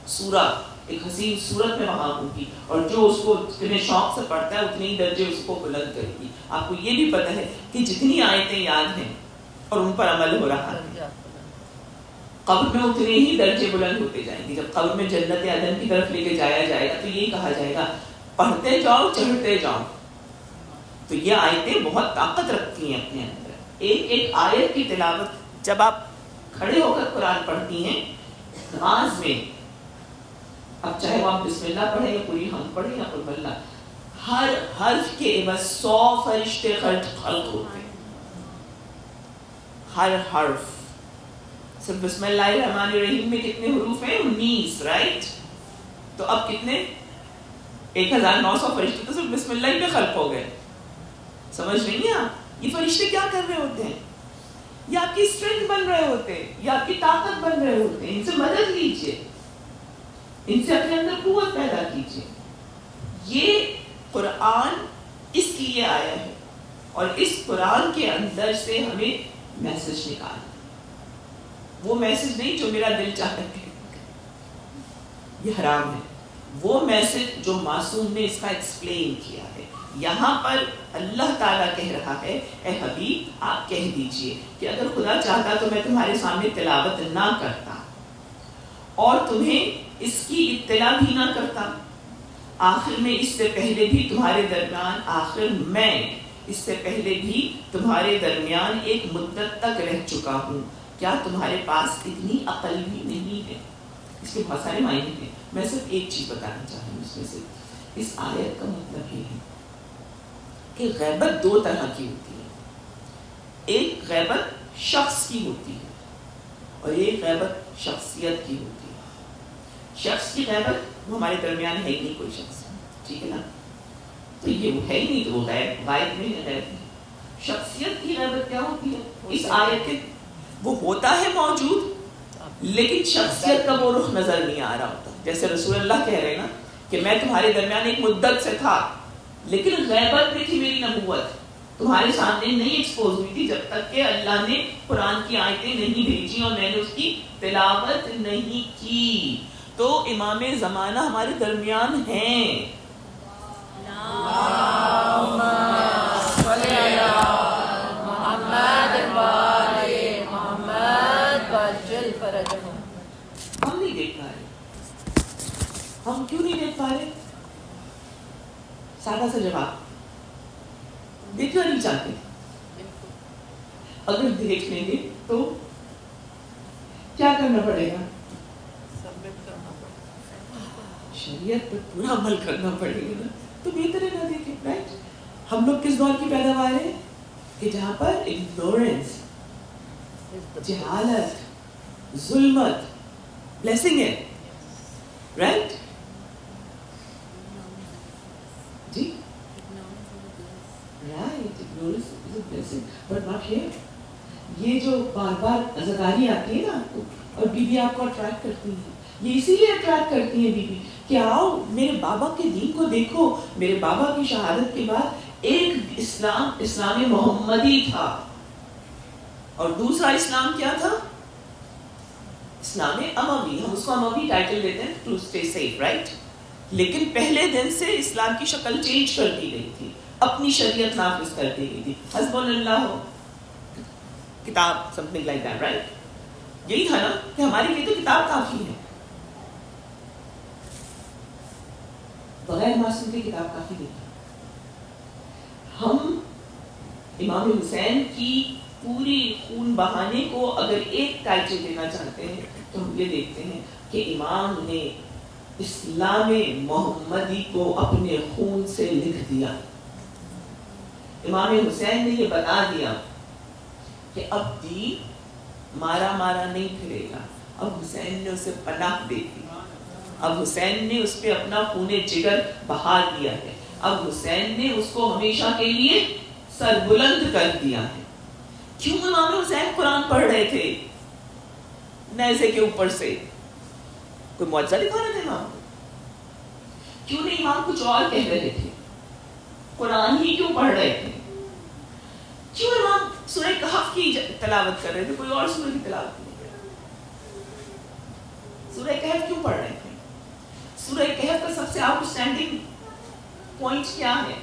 سورہ ایک حسین صورت میں وہاں ہوگی, اور جو اس کو اتنے شوق سے پڑھتا ہے اتنے ہی درجے اس کو بلند کرے گی. آپ کو یہ بھی پتہ ہے کہ جتنی آیتیں یاد ہیں اور ان پر عمل ہو رہا ہے, قبر میں اتنے ہی درجے بلند ہوتے جائیں گے. جب قبر میں جنت عدن کی طرف لے کے جایا جائے گا تو یہی کہا جائے گا پڑھتے جاؤ چڑھتے جاؤ. تو یہ آیتیں بہت طاقت رکھتی ہیں اپنے اندر. ایک ایک آیت کی تلاوت جب آپ کھڑے ہو کر قرآن پڑھتی ہیں نماز میں, اب چاہے وہ آپ بسم اللہ پڑھیں یا پوری حمد پڑھیں یا قل اللہ, ہر حرف کے عوض 100 فرشتے خلق ہوتے ہیں. ہر حرف. صرف بسم اللہ الرحمن الرحیم میں کتنے حروف ہیں؟ 19, رائٹ. تو اب کتنے 1900 فرشتے تو صرف بسم اللہ میں خلق ہو گئے. سمجھ رہی ہیں آپ؟ یہ فرشتے کیا کر رہے ہوتے ہیں؟ یہ آپ کی اسٹرینتھ بن رہے ہوتے ہیں, یہ آپ کی طاقت بن رہے ہوتے ہیں. ان سے مدد لیجیے, ان سے اپنے اندر قوت پیدا کیجیے. یہ قرآن اس لیے آیا ہے, اور اس قرآن کے اندر سے ہمیں میسج نکالنا. وہ میسج نہیں جو میرا دل چاہتا ہے, یہ حرام ہے. وہ میسج جو معصوم نے اس کا ایکسپلین کیا ہے. یہاں پر اللہ تعالیٰ کہہ رہا ہے, اے حبیب آپ کہہ دیجئے کہ اگر خدا چاہتا تو میں تمہارے سامنے تلاوت نہ کرتا اور تمہیں اس کی اطلاع بھی نہ کرتا. آخر میں اس سے پہلے بھی تمہارے درمیان, آخر میں اس سے پہلے بھی تمہارے درمیان ایک مدت تک رہ چکا ہوں. کیا تمہارے پاس اتنی عقل بھی نہیں ہے؟ اس کے بہت سارے معنی ہیں, میں صرف ایک چیز بتانا چاہتی ہوں اس میں سے. اس آیت کا مطلب یہ ہے کہ غیبت دو طرح کی ہوتی ہے. ایک غیبت شخص کی ہوتی ہے اور ایک غیبت شخصیت کی ہوتی ہے. شخص کی غیبت وہ ہمارے درمیان ہے ہی نہیں کوئی شخص, ٹھیک ہے نا, تو یہ وہ ہے ہی نہیں, تو وہ غائب میں ہے, غیب میں. شخصیت کی غیبت کیا ہوتی ہے؟ اس آیت کے وہ ہوتا ہے موجود, لیکن شخصیت کا وہ رخ نظر نہیں آ رہا ہوتا. جیسے رسول اللہ کہہ رہے ہیں نا کہ میں تمہارے درمیان ایک مدت سے تھا, لیکن غیبت میں تھی میری نبوت, تمہارے سامنے نہیں ایکسپوز ہوئی تھی جب تک کہ اللہ نے قرآن کی آیتیں نہیں بھیجی اور میں نے اس کی تلاوت نہیں کی. تو امام زمانہ ہمارے درمیان ہیں. ہم نہیں دیکھ پا رہے. ہم کیوں نہیں دیکھ پا رہے؟ سادہ سا جواب, دیکھنا نہیں چاہتے. اگر دیکھ لیں گے تو کیا کرنا پڑے گا؟ شریعت پر پورا عمل کرنا پڑے گا نا. تو بہتر ہے نہ دیکھیں, رائٹ. ہم لوگ کس دور کی پیداوار ہے کہ جہاں پر اگنورنس, جہالت, ظلمت بلیسنگ ہے, رائٹ جی, right. Ignorance is a blessing but not here. یہ جو بار بار عزاداری آتی ہے نا آپ کو, اور بیوی آپ کو اٹریکٹ کرتی ہے, یہ اسی لیے اٹریکٹ کرتی ہے بیوی کہ آؤ میرے بابا کے دین کو دیکھو. میرے بابا کی شہادت کے بعد ایک اسلام محمدی تھا, اور دوسرا اسلام کیا تھا؟ اسلام اموی. ہم اس کو اموی ٹائٹل دیتے ہیں ٹو اسٹے سیف, رائٹ. لیکن پہلے دن سے اسلام کی شکل چینج کر دی گئی تھی, اپنی شریعت نافذ کر دی گئی تھی. حسب اللہ ہو کتاب, some thing like that, right. یہی تھا نا کہ ہمارے لیے تو کتاب کافی ہے, بغیر معصوم کی کتاب کافی نہیں. ہم امام حسین کی پوری خون بہانے کو اگر ایک ٹائٹل دینا چاہتے ہیں تو ہم یہ دیکھتے ہیں کہ امام نے اسلام محمدی کو اپنے خون سے لکھ دیا. امام حسین نے یہ بتا دیا کہ اب دین مارا مارا نہیں پھرے گا. اب حسین نے اسے پناہ دے دی, اب حسین نے اس پہ اپنا خون جگر بہا دیا ہے, اب حسین نے اس کو ہمیشہ کے لیے سر بلند کر دیا ہے. کیوں امام حسین قرآن پڑھ رہے تھے نیزے کے اوپر سے؟ کوئی معجزہ دکھا رہے تھے امام؟ کیوں نہیں امام کچھ اور کہہ رہے تھے؟ قرآن ہی کیوں پڑھ رہے تھے؟ کیوں امام سورہ کہف کی تلاوت کر رہے تھے, کوئی اور سورہ کی تلاوت نہیں کر رہے؟ سورہ کہف کیوں پڑھ رہے تھے؟ سورہ کہف کا سب سے آؤٹ اسٹینڈنگ پوائنٹ کیا ہے؟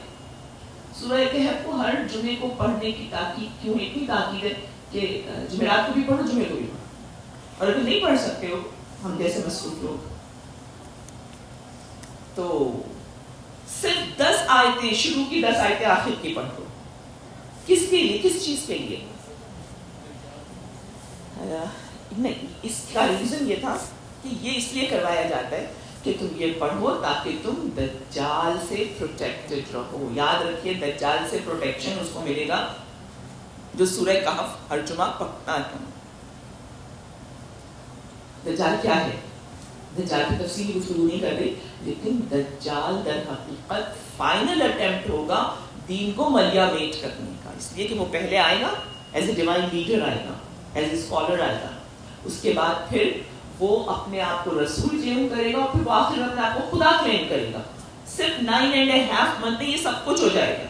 سورہ کہف کو ہر جمعے کو پڑھنے کی تاکید کیوں ہے؟ اتنی تاکید ہے کہ جمعرات کو بھی پڑھو, جمعے کو بھی پڑھو, اور اگر نہیں پڑھ سکتے ہو ہم جیسے مصروف لوگ تو صرف 10 آیتیں, شروع کی 10 آیتیں آخر کی پڑھو. کس کے لیے, کس چیز کے لیے؟ نہیں, اس کا ریزن یہ تھا کہ یہ اس لیے کروایا جاتا ہے کہ تم یہ پڑھو تاکہ تم دجال سے پروٹیکٹڈ رہو. یاد رکھیے دجال سے پروٹیکشن اس کو ملے گا جو سورہ کہف ہر جمعہ پڑھتا ہے. دجال کیا ہے؟ دجال کی تفصیلی گفتگو نہیں کر رہی, لیکن دجال در حقیقت فائنل اٹیمپٹ ہوگا دین کو ملیا میٹ کرنے کا, اس لیے کہ وہ پہلے آئے گا ایز اے ڈیوائن لیڈر, آئے گا ایز اے اسکالر, آئے گا, اس کے بعد پھر وہ اپنے آپ کو رسول کلیم کرے گا, اور پھر وہ آخر میں اپنے آپ کو خدا کلیم کرے گا. صرف 9.5 منتھ میں یہ سب کچھ ہو جائے گا.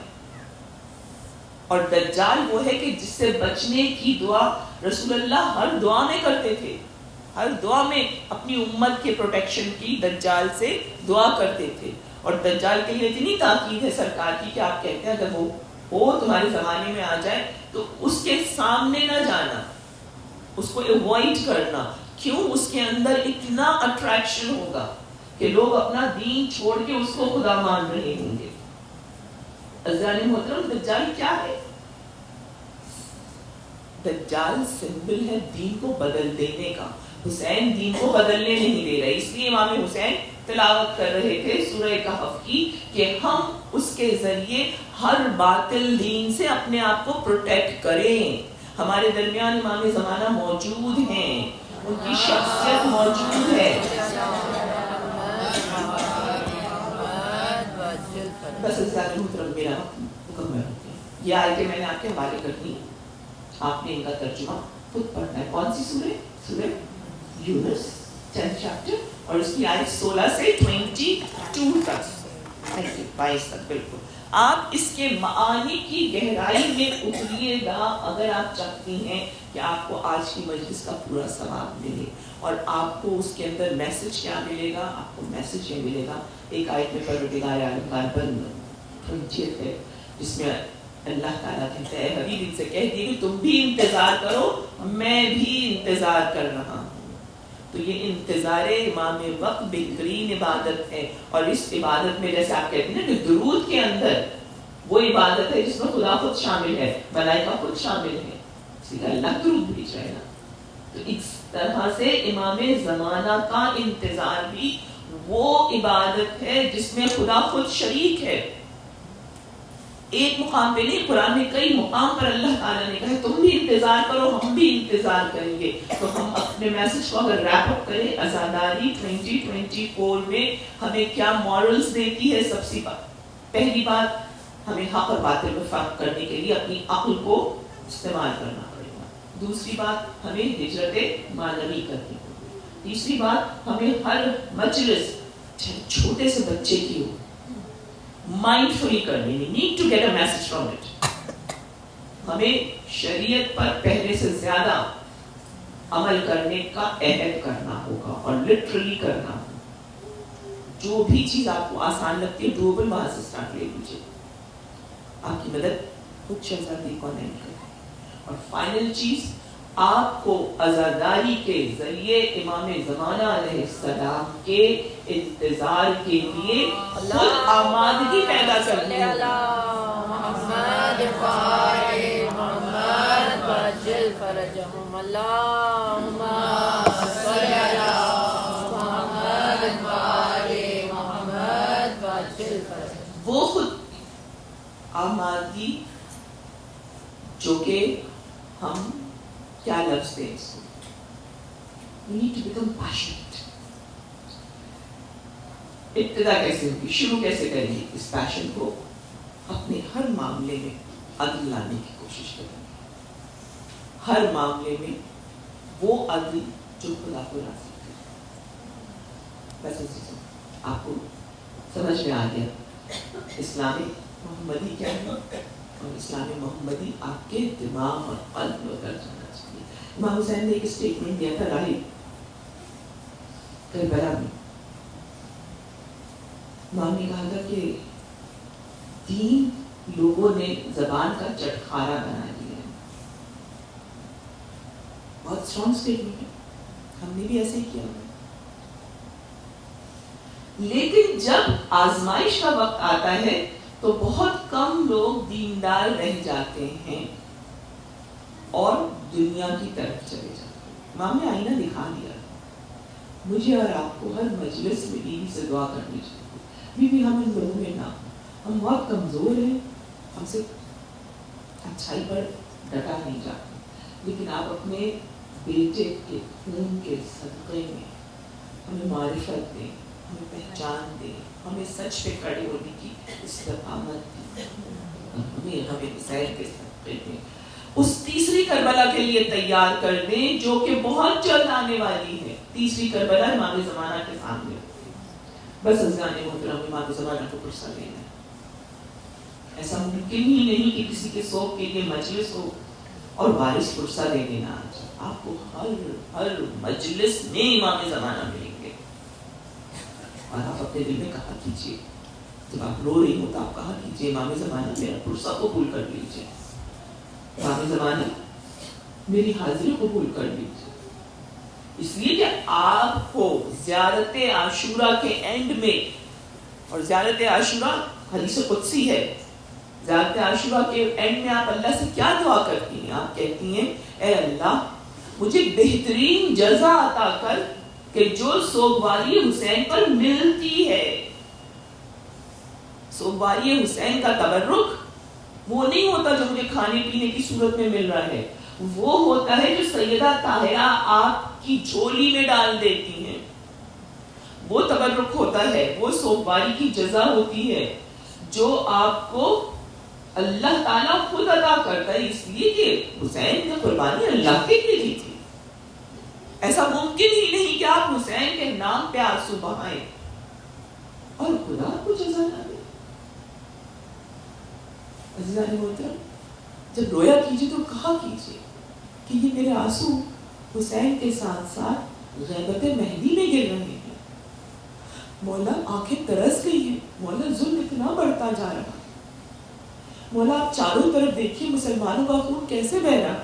اور دجال وہ ہے کہ جس سے بچنے کی دعا رسول اللہ ہر دعا میں کرتے تھے, ہر دعا میں اپنی امت کے پروٹیکشن کی دجال سے دعا کرتے تھے. اور دجال کے لیے اتنی تاکید ہے سرکار کی کہ آپ کہتے ہیں اگر وہ ہو تمہارے زمانے میں آ جائے تو اس کے سامنے نہ جانا, اس کو ایوائڈ کرنا. کیوں؟ اس کے اندر اتنا اٹریکشن ہوگا کہ لوگ اپنا دین چھوڑ کے اس کو خدا مان رہے ہوں گے. عزیزان محترم, دجال کیا ہے؟ دجال سمبل ہے دین کو بدل دینے کا. حسین دین کو بدلنے نہیں دے رہے, اس لیے امام حسین تلاوت کر رہے تھے سورہ کہف کی کہ ہم اس کے ذریعے ہر باطل دین سے اپنے آپ کو پروٹیکٹ کریں. ہمارے درمیان امام زمانہ موجود ہیں, ان کی شخصیت موجود ہے. بس زیادہ محترم میرا مکمل ہوتے ہیں. یہ آیتیں میں نے آپ کے حوالے کر دی, آپ نے ان کا ترجمہ خود پڑھنا ہے. کون سی سورہ؟ سورہ یونس 10th چیپٹر, اور اس کی آیت 16 سے 22 تک, 22 تک. بالکل آپ اس کے معانی کی گہرائی میں اتریے گا اگر آپ چاہتی ہیں کہ آپ کو آج کی مجلس کا پورا ثواب ملے. اور آپ کو اس کے اندر میسج کیا ملے گا؟ آپ کو میسج یہ ملے گا. ایک آیت میں پروردگار عالم غالباً 20 ہے, جس میں اللہ تعالیٰ کہتا ہے حبیب ان سے کہہ دیے کہ تم بھی انتظار کرو, میں بھی انتظار کر رہا ہوں. تو یہ انتظار امام وقت بہترین عبادت ہے. اور اس عبادت میں جیسے آپ کہتے ہیں نا کہ درود کے اندر وہ عبادت ہے جس میں خدا خود شامل ہے, ملائکہ خود شامل ہے, اسی کا اللہ درود بھیج رہے نا. تو اس طرح سے امام زمانہ کا انتظار بھی وہ عبادت ہے جس میں خدا خود شریک ہے. ایک مقام پہ نہیں, قرآن میں کئی مقام پر اللہ تعالیٰ نے کہا تم بھی انتظار کرو, ہم بھی انتظار کریں گے. تو ہم اپنے میسج کو اگر ریپ اپ کریں, عزاداری 2024 میں ہمیں کیا مورلز دیتی ہے؟ سب سے پہلی بات, ہمیں حق اور باطل میں فرق کرنے کے لیے اپنی عقل کو استعمال کرنا پڑے گا. دوسری بات, ہمیں ہجرت معنوی کرنی ہوگی. تیسری بات, ہمیں ہر مجلس چھوٹے سے بچے کی ہو مائنڈ فلی کرنی, need to get a message from it. ہمیں شریعت پر پہلے سے زیادہ عمل کرنے کا عہد کرنا ہوگا, اور لٹرلی کرنا ہوگا. جو بھی چیز آپ کو آسان لگتی ہے ڈوبل وہاں سے اسٹارٹ لے لیجیے. آپ کی مدد خود شہزادی کو نہیں کرے. اور فائنل چیز, آپ کو عزاداری کے ذریعے امام زمانہ علیہ السلام کے انتظار کے لیے خود آمادگی پیدا کرنی ہوگی. وہ خود آمادگی جو کہ ہم کیا لفظ دیں اس کو, we need to become passionate. ابتدا کیسے ہوگی, شروع کیسے کریں گے؟ اس پیشن کو اپنے ہر معاملے میں عدل لانے کی کوشش کریں گے. ہر معاملے میں وہ عدل جو خدا کو راضی کرے. بس آپ کو سمجھ میں آ گیا اسلام محمدی کیا ہے, اور اسلام محمدی آپ کے دماغ اور قلب میں اتر جانا چاہیے. امام حسین نے ایک اسٹیٹمنٹ دیا تھا راہی کربلا میں. امام نے کہا تھا کہ دین لوگوں نے زبان کا چٹخارا بنا دیا ہے. بہت اسٹرانگ اسٹیٹمنٹ ہے, ہم نے بھی ایسے ہی کیا. لیکن جب آزمائش کا وقت آتا ہے تو بہت کم لوگ دیندار رہ جاتے ہیں اور دنیا کی طرف چلے جاتے ہیں. امام نے آئینہ دکھا دیا, مجھے اور آپ کو ہر مجلس میں بیوی سے دعا کرنی چاہیے. بیوی ہم ان لوگوں میں نہ, ہم بہت کمزور ہیں, ہم سے اچھائی پر ڈٹا نہیں جاتا. لیکن آپ اپنے بیٹے کے خون کے صدقے میں ہمیں معرفت دے, ہمیں پہچان دے, ہمیں سچ پہ کھڑے ہونے کی استقامت دے, ہمیں حسین کے صدقے دے, اس تیسری کربلا کے لیے تیار کر دیں جو کہ بہت جلد آنے والی ہے. تیسری کربلا امام زمانہ کے سامنے. بس عزیزان محترم, امام زمانہ کو پرسہ لینا ہے. ایسا ممکن ہی نہیں کہ کسی کے سوگ کے لیے مجلس ہو اور وارث پرسہ دینے نہ آ جائے. آپ کو ہر مجلس میں امام زمانہ ملیں گے, اور آپ اپنے دل میں کہا کیجیے, جب آپ رو رہی ہو تو آپ کہا کیجیے امام زمانہ میرا پرسہ قبول کر لیجیے, امام زمانہ میری حاضری قبول کر لیجیے. اس لیے کہ آپ کو زیارت عاشورہ کے اینڈ میں, اور زیارت عاشورہ حدیث قدسی ہے, زیارت عاشورہ کے اینڈ میں آپ اللہ سے کیا دعا کرتی ہیں؟ آپ کہتی ہیں اے اللہ مجھے بہترین جزا عطا کر کہ جو سوگواری حسین پر ملتی ہے. سوگواری حسین کا تبرک وہ نہیں ہوتا جو مجھے کھانے پینے کی صورت میں مل رہا ہے, وہ ہوتا ہے جو سیدہ طاہرہ آپ کی جھولی میں ڈال دیتی ہیں. وہ تبرک ہوتا ہے, وہ سوگواری کی جزا ہوتی ہے جو آپ کو اللہ تعالیٰ خود عطا کرتا ہے, اس لیے کہ حسین نے قربانی اللہ کے لیے دی تھی. ایسا ممکن ہی نہیں کہ آپ حسین کے نام پہ آنسو بہائیں اور خدا کو جزا نہ دے. عزیزان محترم, جب رویا کیجیے تو کہا کیجیے کہ یہ میرے آنسو حسین کے ساتھ ساتھ غیبت مہدی میں گر رہے ہیں. مولا آنکھیں ترس گئی ہیں, مولا ظلم اتنا بڑھتا جا رہا, مولا آپ چاروں طرف دیکھیے مسلمانوں کا خون کیسے بہ رہا.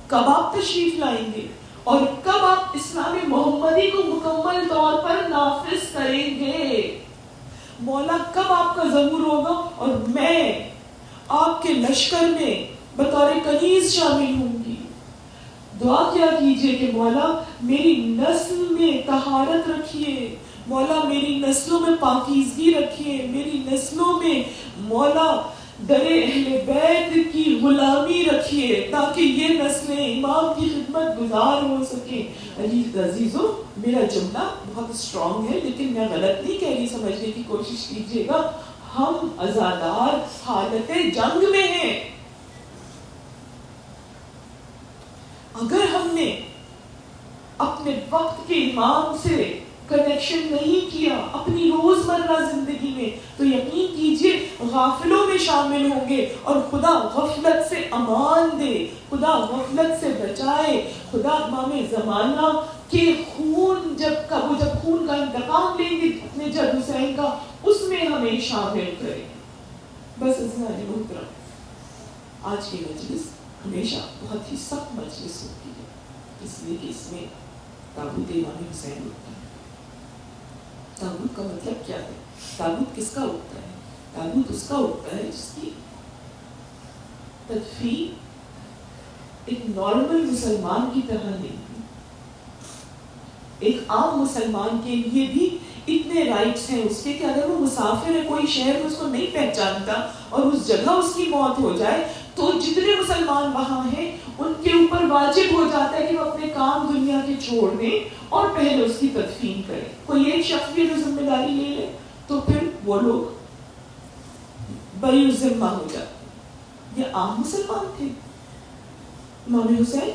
کب آپ تشریف لائیں گے اور کب آپ اسلام محمدی کو مکمل طور پر نافذ کریں گے؟ مولا کب آپ کا ظہور ہوگا اور میں آپ کے لشکر میں بطور کنیز شامل ہوں گی؟ دعا کیا کیجئے کہ مولا میری نسل میں طہارت رکھیے, مولا میری نسلوں میں پاکیزگی رکھیے, میری نسلوں میں مولا در اہل بیت کی غلامی رکھیے تاکہ یہ نسلیں امام کی خدمت گزار ہو سکیں. عزیزو, میرا جملہ بہت اسٹرانگ ہے لیکن میں غلط نہیں کہہ رہی, سمجھنے کی کوشش کیجیے گا. ہم عزادار حالت جنگ میں ہیں. اگر ہم نے اپنے وقت کے امام سے کنیکشن نہیں کیا اپنی روزمرہ زندگی میں تو یقین کیجئے غافلوں میں شامل ہوں گے, اور خدا غفلت سے امان دے, خدا غفلت سے بچائے. خدا امام زمانہ کے خون جب خون کا انتقام لیں گے اپنے جد حسین کا, اس میں ہمیں شامل کریں. بس عزیزان محترم, آج کی مجلس ہمیشہ بہت ہی سخت مجلس ہوتی ہے, اس لیے کہ اس میں تابوت امام حسین ہوتا ہے. تابوت کا مطلب کیا ہے؟ تابوت کس کا ہوتا ہے؟ تابوت اس کا ہوتا ہے جس کی تدفین ایک نارمل مسلمان کی طرح نہیں. ایک عام مسلمان کے لیے بھی اتنے رائٹس ہیں اس کے کہ اگر وہ مسافر ہے کوئی شہر میں اس کو نہیں پہچانتا اور اس جگہ اس کی موت ہو جائے تو جتنے مسلمان وہاں ہیں ان کے اوپر واجب ہو جاتا ہے کہ وہ اپنے کام دنیا کے چھوڑ دیں اور پہلے اس کی تدفین کریں. کوئی ایک شخص بھی جو ذمہ داری لے لے تو پھر وہ لوگ بری ذمہ ہو جاتے. یہ عام مسلمان تھے امام حسین,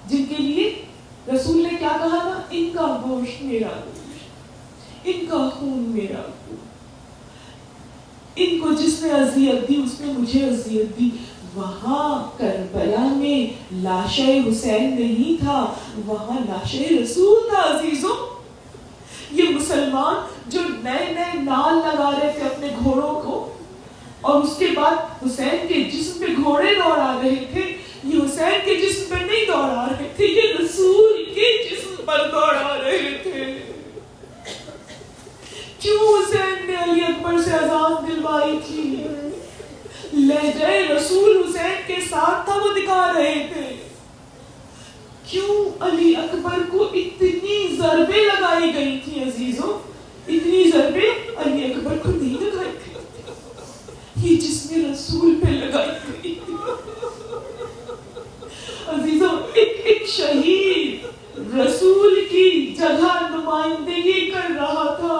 جن کے لیے رسول نے کیا کہا تھا؟ ان کا گوشت میرا گوشت, ان کا خون میرا خون, ان کو جس نے اذیت دی اس نے مجھے اذیت دی. وہاں کربلا میں لاشِ حسین نہیں تھا, وہاں لاشِ رسول تھا. عزیزوں, یہ مسلمان جو نئے نئے نال لگا رہے تھے اپنے گھوڑوں کو اور اس کے بعد حسین کے جسم پہ گھوڑے دوڑا رہے تھے, یہ حسین کے جسم پہ نہیں دوڑا رہے تھے, یہ رسول کے جسم پر دوڑا رہے تھے. کیوں حسین نے علی اکبر سے اذان دلوائی تھی؟ لہجہ رسول حسین کے ساتھ تھا, وہ دکھا رہے تھے. کیوں علی اکبر کو اتنی ضربیں لگائی گئی تھی؟ عزیزوں, اتنی ضربیں علی اکبر کو نہیں لگائی تھی, یہ جسم رسول پہ لگائی گئی تھی. عزیزوں, ایک شہید رسول کی جگہ نمائندگی کر رہا تھا.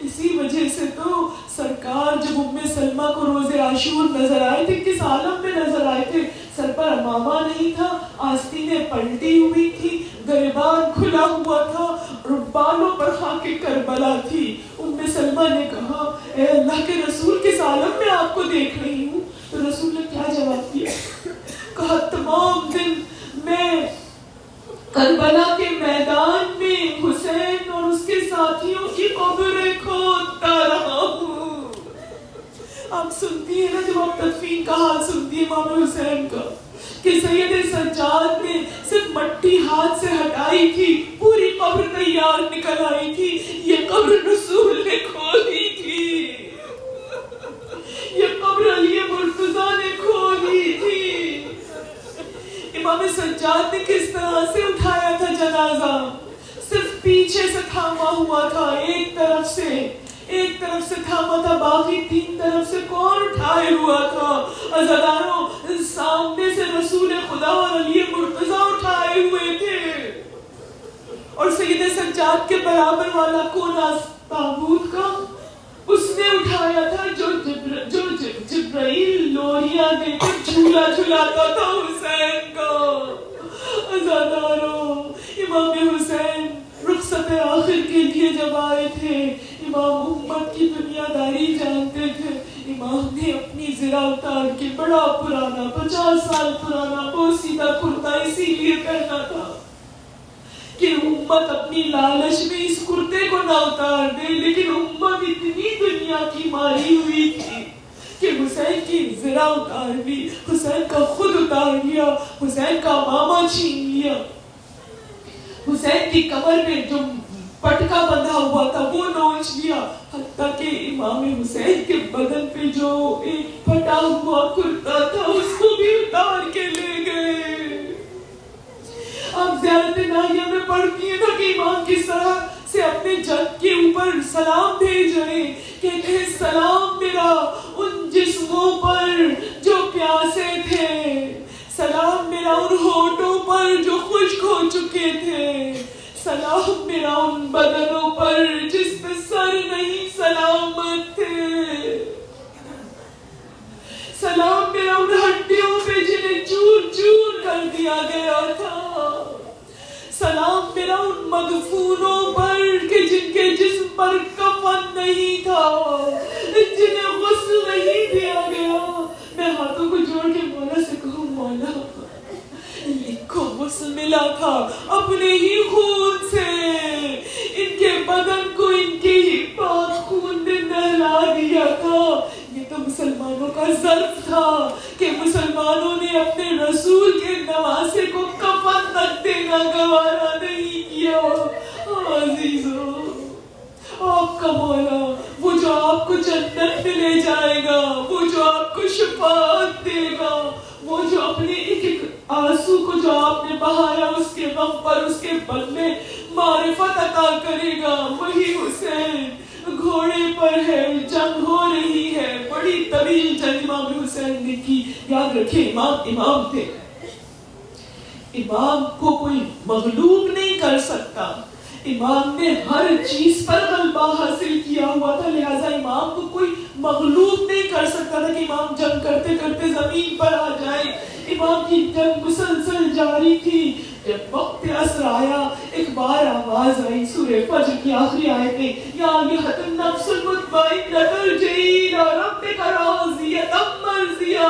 اسی وجہ سے تو سرکار جب ام سلمہ کو روز عاشور نظر آئے تھے کس عالم میں نظر آئے تھے؟ سر پر امامہ نہیں تھا، آستینیں پلٹی ہوئی تھی، گریبان کھلا ہوا تھا اور بالوں پر خاک کربلا تھی. ام سلمہ نے کہا اے اللہ کے رسول کس عالم میں آپ کو دیکھ رہی ہوں؟ تو رسول نے کیا جواب دیا؟ کہا تمام دن میں کربلا کے میدان میں حسین اور اس کے ساتھیوں کی قبریں کھودتا رہا ہوں. آپ سنتی ہیں نا جب آپ تدفین کا حال سنتی ہیں امام حسین کا کہ سید سجاد نے صرف مٹی ہاتھ سے ہٹائی تھی، پوری قبر تیار نکل آئی تھی. یہ قبر رسول نے کھودی تھی، یہ قبر علی مرتضیٰ نے کھودی تھی. امام سجاد نے کس طرح سے اٹھایا تھا جنازہ؟ صرف پیچھے سے تھاما ہوا تھا، ایک طرف سے تھاما تھا، باقی تین طرف سے کون اٹھائے ہوا تھا؟ عزاداروں، سامنے سے رسول خدا اور علی مرتضیٰ اٹھائے ہوئے تھے. اور سید سجاد کے برابر والا کون تابوت کا؟ اس نے اٹھایا تھا جو جبرائیل لوریاں دے کر جھولا جھلاتا تھا حسین کا. عزاداروں، امام حسین رخصت آخر کے لیے جب آئے تھے، امام امت کی دنیا داری جانتے تھے. امام نے اپنی زرہ اتار کے بڑا پرانا 50 سال پرانا بوسیدہ کرتا اسی لیے پہنا تھا کہ امت اپنی لالچ میں اس کرتے کو نہ اتار دے. لیکن امت اتنی دنیا کی ماری ہوئی تھی کہ حسین کی زرہ اتار لی، حسین کا خود اتار لیا، حسین کا امامہ چھین لیا، حسین کی کمر پہ جو پٹکا بندھا ہوا تھا وہ نوچ لیا، حتیٰ کہ امام حسین کے بدن پہ جو ایک پھٹا ہوا کرتا تھا اس کو بھی اتار کے لے گئے. آپ زیارت ناہیہ میں پڑھتی ہیں نا کہ امام کس طرح سے اپنے جد کے اوپر سلام بھیج رہے، کہتے ہیں سلام میرا ان جسموں پر جو پیاسے تھے، سلام میرا ان ہونٹوں پر جو خشک ہو چکے تھے، سلام میرا ان بدنوں پر جس پہ سر نہیں سلامت تھے، سلام میرا ان ہڈیوں پہ جنہیں چور چور کر دیا گیا تھا، سلام میرا ان مدفونوں پر کہ جن کے جسم پر کفن نہیں تھا، جنہیں غسل نہیں دیا گیا. میں ہاتھوں کو جوڑ کے مولا سے کہوں مولا لکھو غسل ملا تھا اپنے ہی خون سے، ان کے بدن کو ان کے ہی پاک خون نے نہلا دیا تھا. یہ تو مسلمانوں کا ظرف تھا کہ مسلمانوں نے اپنے رسول کے نواسے کو کفن تک دینا گوارا نہیں کیا. عزیزو، آپ کا مولا وہ جو آپ کو جنت میں لے جائے گا، وہ جو آپ کو شفاعت دے گا، وہ جو اپنے ایک ایک آنسو کو جو آپ نے بہایا اس کے غم پر اس کے بدلے معرفت عطا کرے گا، وہی حسین. گھوڑے پر ہے، جنگ ہو رہی ہے، بڑی طویل جنگ امام حسین نے کی. یاد رکھیں امام تھے، امام کو کوئی مغلوب نہیں کر سکتا. امام نے ہر چیز پر غلبہ حاصل کیا ہوا تھا، لہٰذا امام کو کوئی مغلوب نہیں کر سکتا تھا کہ امام جنگ کرتے کرتے زمین پر آ جائے. امام کی جنگ مسلسل جاری تھی. جب وقت عصر آیا، ایک بار آواز آئی سورہ فجر کی آخری آیتیں، یا ایھا النفس المطمئنہ ارجعی الی ربک راضیۃ مرضیہ.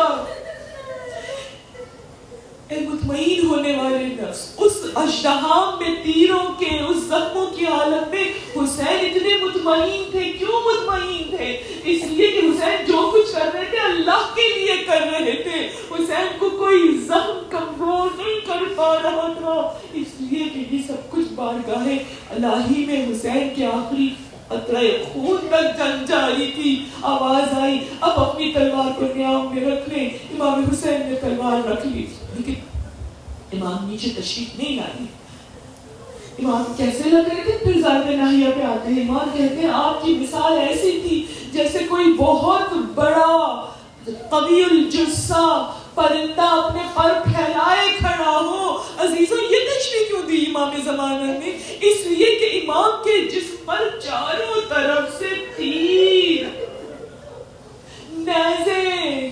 اے مطمئن ہونے والے نفس، اس اژدہام میں تیروں کے اس زخموں کی حالت میں حسین اتنے مطمئن تھے. کیوں مطمئن تھے؟ اس لیے کہ حسین جو کچھ کر رہے تھے اللہ کے لیے کر رہے تھے. حسین کو کوئی زخم کمزور نہیں کر پا رہا تھا، اس لیے کہ یہ سب کچھ بارگاہ الہی میں حسین کے آخری قطرہ خون تک جنگ جاری تھی. آواز آئی اب اپنی تلوار کو نیام میں رکھ لیں. امام حسین نے تلوار رکھ لی، لیکن امام نیچے تشریف نہیں لائی. امام کیسے لگ رہے تھے؟ پھر زیادہ ناہیہ پہ آتے ہیں. امام کہتے ہیں آپ کی مثال ایسی تھی جیسے کوئی بہت بڑا قوی الجثہ پرندہ اپنے پر پھیلائے کھڑا ہو. عزیزوں یہ تشریح کیوں دی امام زمانہ نے؟ اس لیے کہ امام کے جسم پر چاروں طرف سے تیر، نیزے،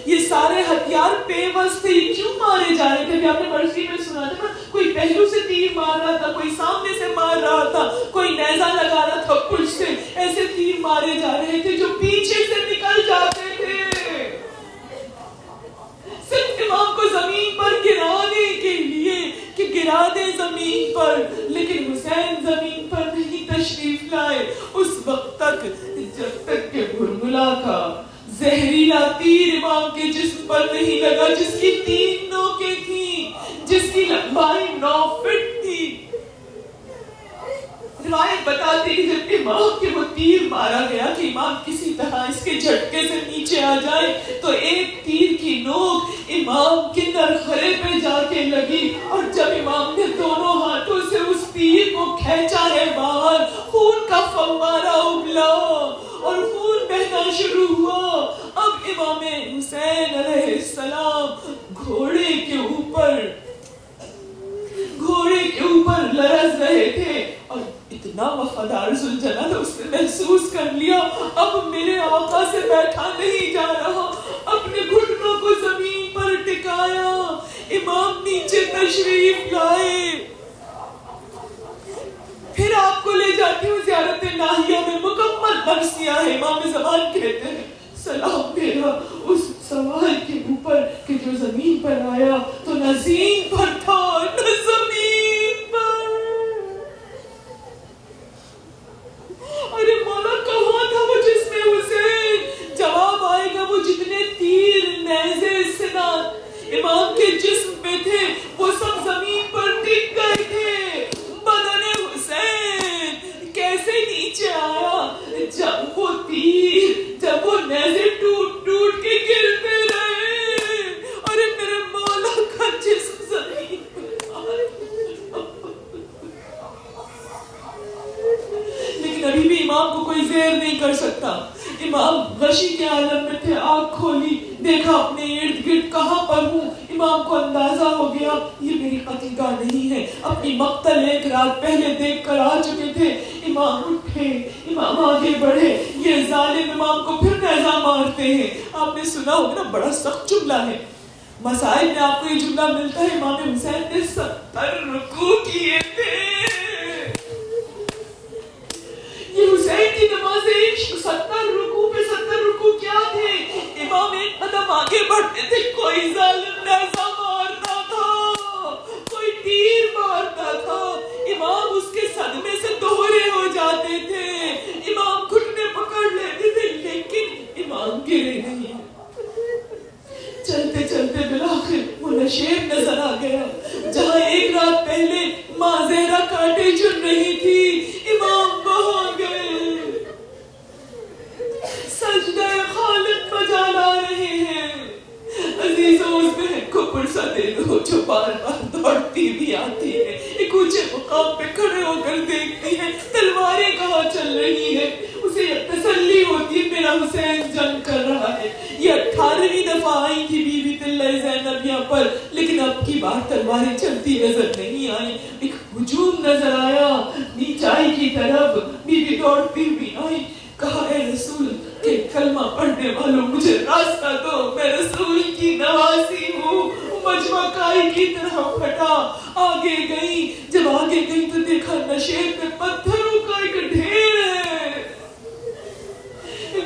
یہ سارے ہتھیار بے بس تھے. کیوں مارے جا رہے تھے؟ آپ نے برسی میں سنا تھا نا، کوئی پہلو سے تیر مار رہا تھا، کوئی سامنے سے مار رہا تھا، کوئی نیزہ لگا رہا تھا کچھ سے. ایسے تیر مارے جا رہے تھے جو پیچھے سے نکل جاتے تھے صرف امام کو زمین پر گرانے کے لیے کہ گرا دے زمین پر. لیکن حسین زمین پر نہیں تشریف لائے اس وقت تک جب تک کہ بھربلا کا زہریلا تیر امام کے جسم پر نہیں لگا، جس کی 3 نوکیں تھیں، جس کی لمبائی 9 فٹ تھی. روایت بتاتی کہ جب امام کے وہ تیر مارا گیا کہ امام کسی طرح اس کے جھٹکے سے نیچے آ جائے تو ایک تیر کی نوک امام کے نرخرے پہ جا کے لگی، اور جب امام نے دونوں ہاتھوں سے اس تیر کو کھینچا ہے باہر، خون کا فوارہ ابلا اور خون بہنا شروع ہوا. اب امام حسین علیہ السلام گھوڑے کے اوپر لرز رہے تھے، اور اتنا وفادار ذوالجلال اس نے محسوس کر لیا اب میرے آقا سے بیٹھا نہیں جا رہا. اپنے گھٹنوں کو زمین پر ٹکایا، امام نیچے تشریف لائے. پھر آپ کو لے جاتی ہوں زیارت ناہیہ میں، مکمل مرثیہ ہے. امام زمان کہتے ہیں سلام میرا اس سوال کے اوپر کہ جو زمین پر آیا تو نہ زین پر تھا نہ زمین پر. ارے مولا کہاں تھا وہ جس میں حسین؟ جواب آئے گا وہ جتنے تیر، نیزے، سنان امام کے جسم پہ تھے وہ سب زمین پر ٹک گئے تھے. بدن حسین کیسے نیچے آیا؟ جب وہ تیر، جب وہ نیزے ٹوٹ ٹوٹ کے گرتے رہے. ارے میرے مولا کا جسم زمین پر آیا. لیکن ابھی بھی امام کو کوئی زیر نہیں کر سکتا. امام غشی کے عالم میں تھے. آنکھ کھولی، دیکھا اپنے ارد گرد کہاں پر ہوں. امام کو اندازہ ہو گیا یہ میری قتل گاہ نہیں ہے. اپنی مقتل 1 رات پہلے دیکھ کر آ چکے تھے. امام اٹھے، امام آگے بڑھے. یہ ظالم امام کو پھر نیزہ مارتے ہیں. آپ نے سنا ہوگا نا، بڑا سخت جملہ ہے. مسائل میں آپ کو یہ جملہ ملتا ہے. امام حسین نے 70 رکوع کیے تھے. یہ حسین کی نماز عشق 70 رکوع پہ 70 رکوع کیا تھے؟ امام 1 قدم آگے بڑھتے تھے، کوئی ظالم نیزہ مارتا تھا، کوئی تیر مارتا تھا، امام اس کے صدمے سے دوہرے ہو جاتے تھے. امام گھٹنے پکڑ لیتے تھے لیکن امام گرے نہیں. چلتے چلتے بالآخر وہ نشیب نظر آ گیا جہاں 1 رات پہلے ماں زہرا کانٹے چن رہی تھی. امام وہاں گئے، سجدہ خالق بجا لا رہے ہیں. عزیزوں اس بہن کو پرسہ دے دو جو بار بار دوڑتی بھی آتی ہے، ایک اونچے مقام پہ کھڑے ہو کر دیکھتی ہے تلواریں کہاں چل رہی ہے. اسے تسلی ہوتی ہے میرا حسین جنگ کر رہا ہے. یہ 18ویں دفعہ آئی تھی بی بی طلہ زینب یہاں پر، لیکن اب کی بار تلواریں چلتی نظر نہیں آئی. ایک ہجوم نظر آیا نیچائی کی طرف. بی بی دوڑتی ہوئی آئی، کہا اے رسول کہ کلمہ پڑھنے والوں مجھے راستہ دو، میں رسول کی نواسی ہوں. مجمع کائی کی طرح پھٹا. آگے گئی، جب آگے گئی تو دیکھا نشیب میں پتھروں کا ایک ڈھیر ہے.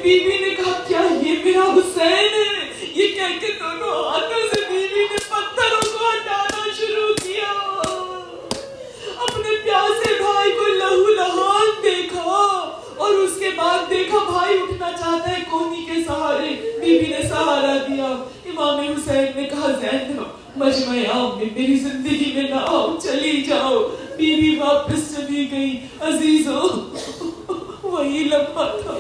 بی بی نے کہا کیا یہ میرا حسین ہے؟ یہ کہہ کے دونوں ہاتھوں سے بی بی نے پتھروں کو ہٹانا شروع کیا. اپنے پیاسے بھائی کو لہو لہان دیکھا اور اس کے بعد دیکھا بھائی اٹھنا چاہتا ہے کونی کے سہارے. بی بی نے سہارا دیا. امام حسین نے کہا زینب مجمع عام میں میری زندگی میں نہ آؤ، چلی جاؤ. بی بی واپس چلی گئی. عزیزو وہی لمحہ تھا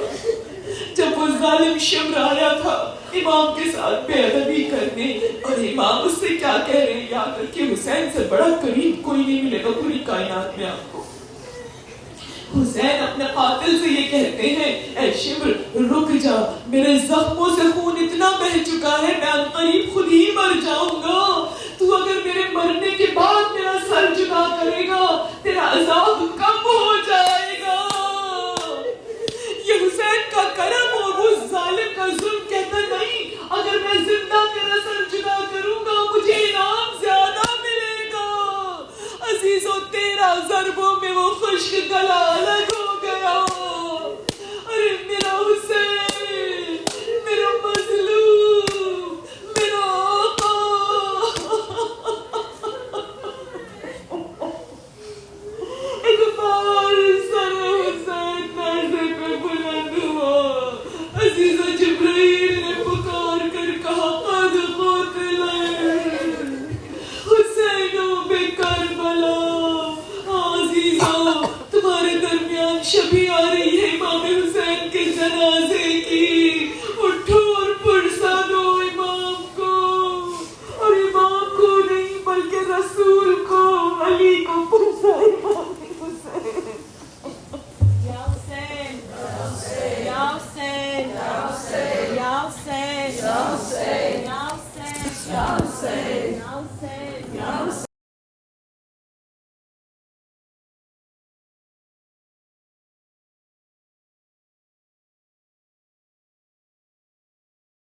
جب وہ ظالم شمر آیا تھا امام کے ساتھ بے ادبی کرنے، اور امام اس سے کیا کہہ رہے ہیں یاد رکھیں، حسین سے بڑا قریب کوئی نہیں ملے گا پوری کائنات میں آپ کو. حسین اپنے قاتل سے یہ کہتے ہیں اے شبر رک جا، میرے زخموں سے خون اتنا بہ چکا ہے میں ان قریب خود ہی مر جاؤں گا، تو اگر میرے مرنے کے بعد میرا سر جدا کرے گا تیرا عذاب کم ہو جائے گا۔ یہ حسین کا کرم اور وہ ظالم کا ظلم کہتا نہیں اگر میں زندہ تیرا سر جدا کروں گا مجھے انعام زیادہ ملے گا۔ عزیزو تیرا ضربوں میں وہ خشک گلا الگ ہو گیا، ارے میرا حسین، میرا مظلوم، میرا آقا۔ ایک بار سر حسین نازے پہ بلند ہوا، عزیز و جبرائیل نے پکار کر کہا قد قتل حسین بے کربلا۔ عزیزو تمہارے درمیان شبیہ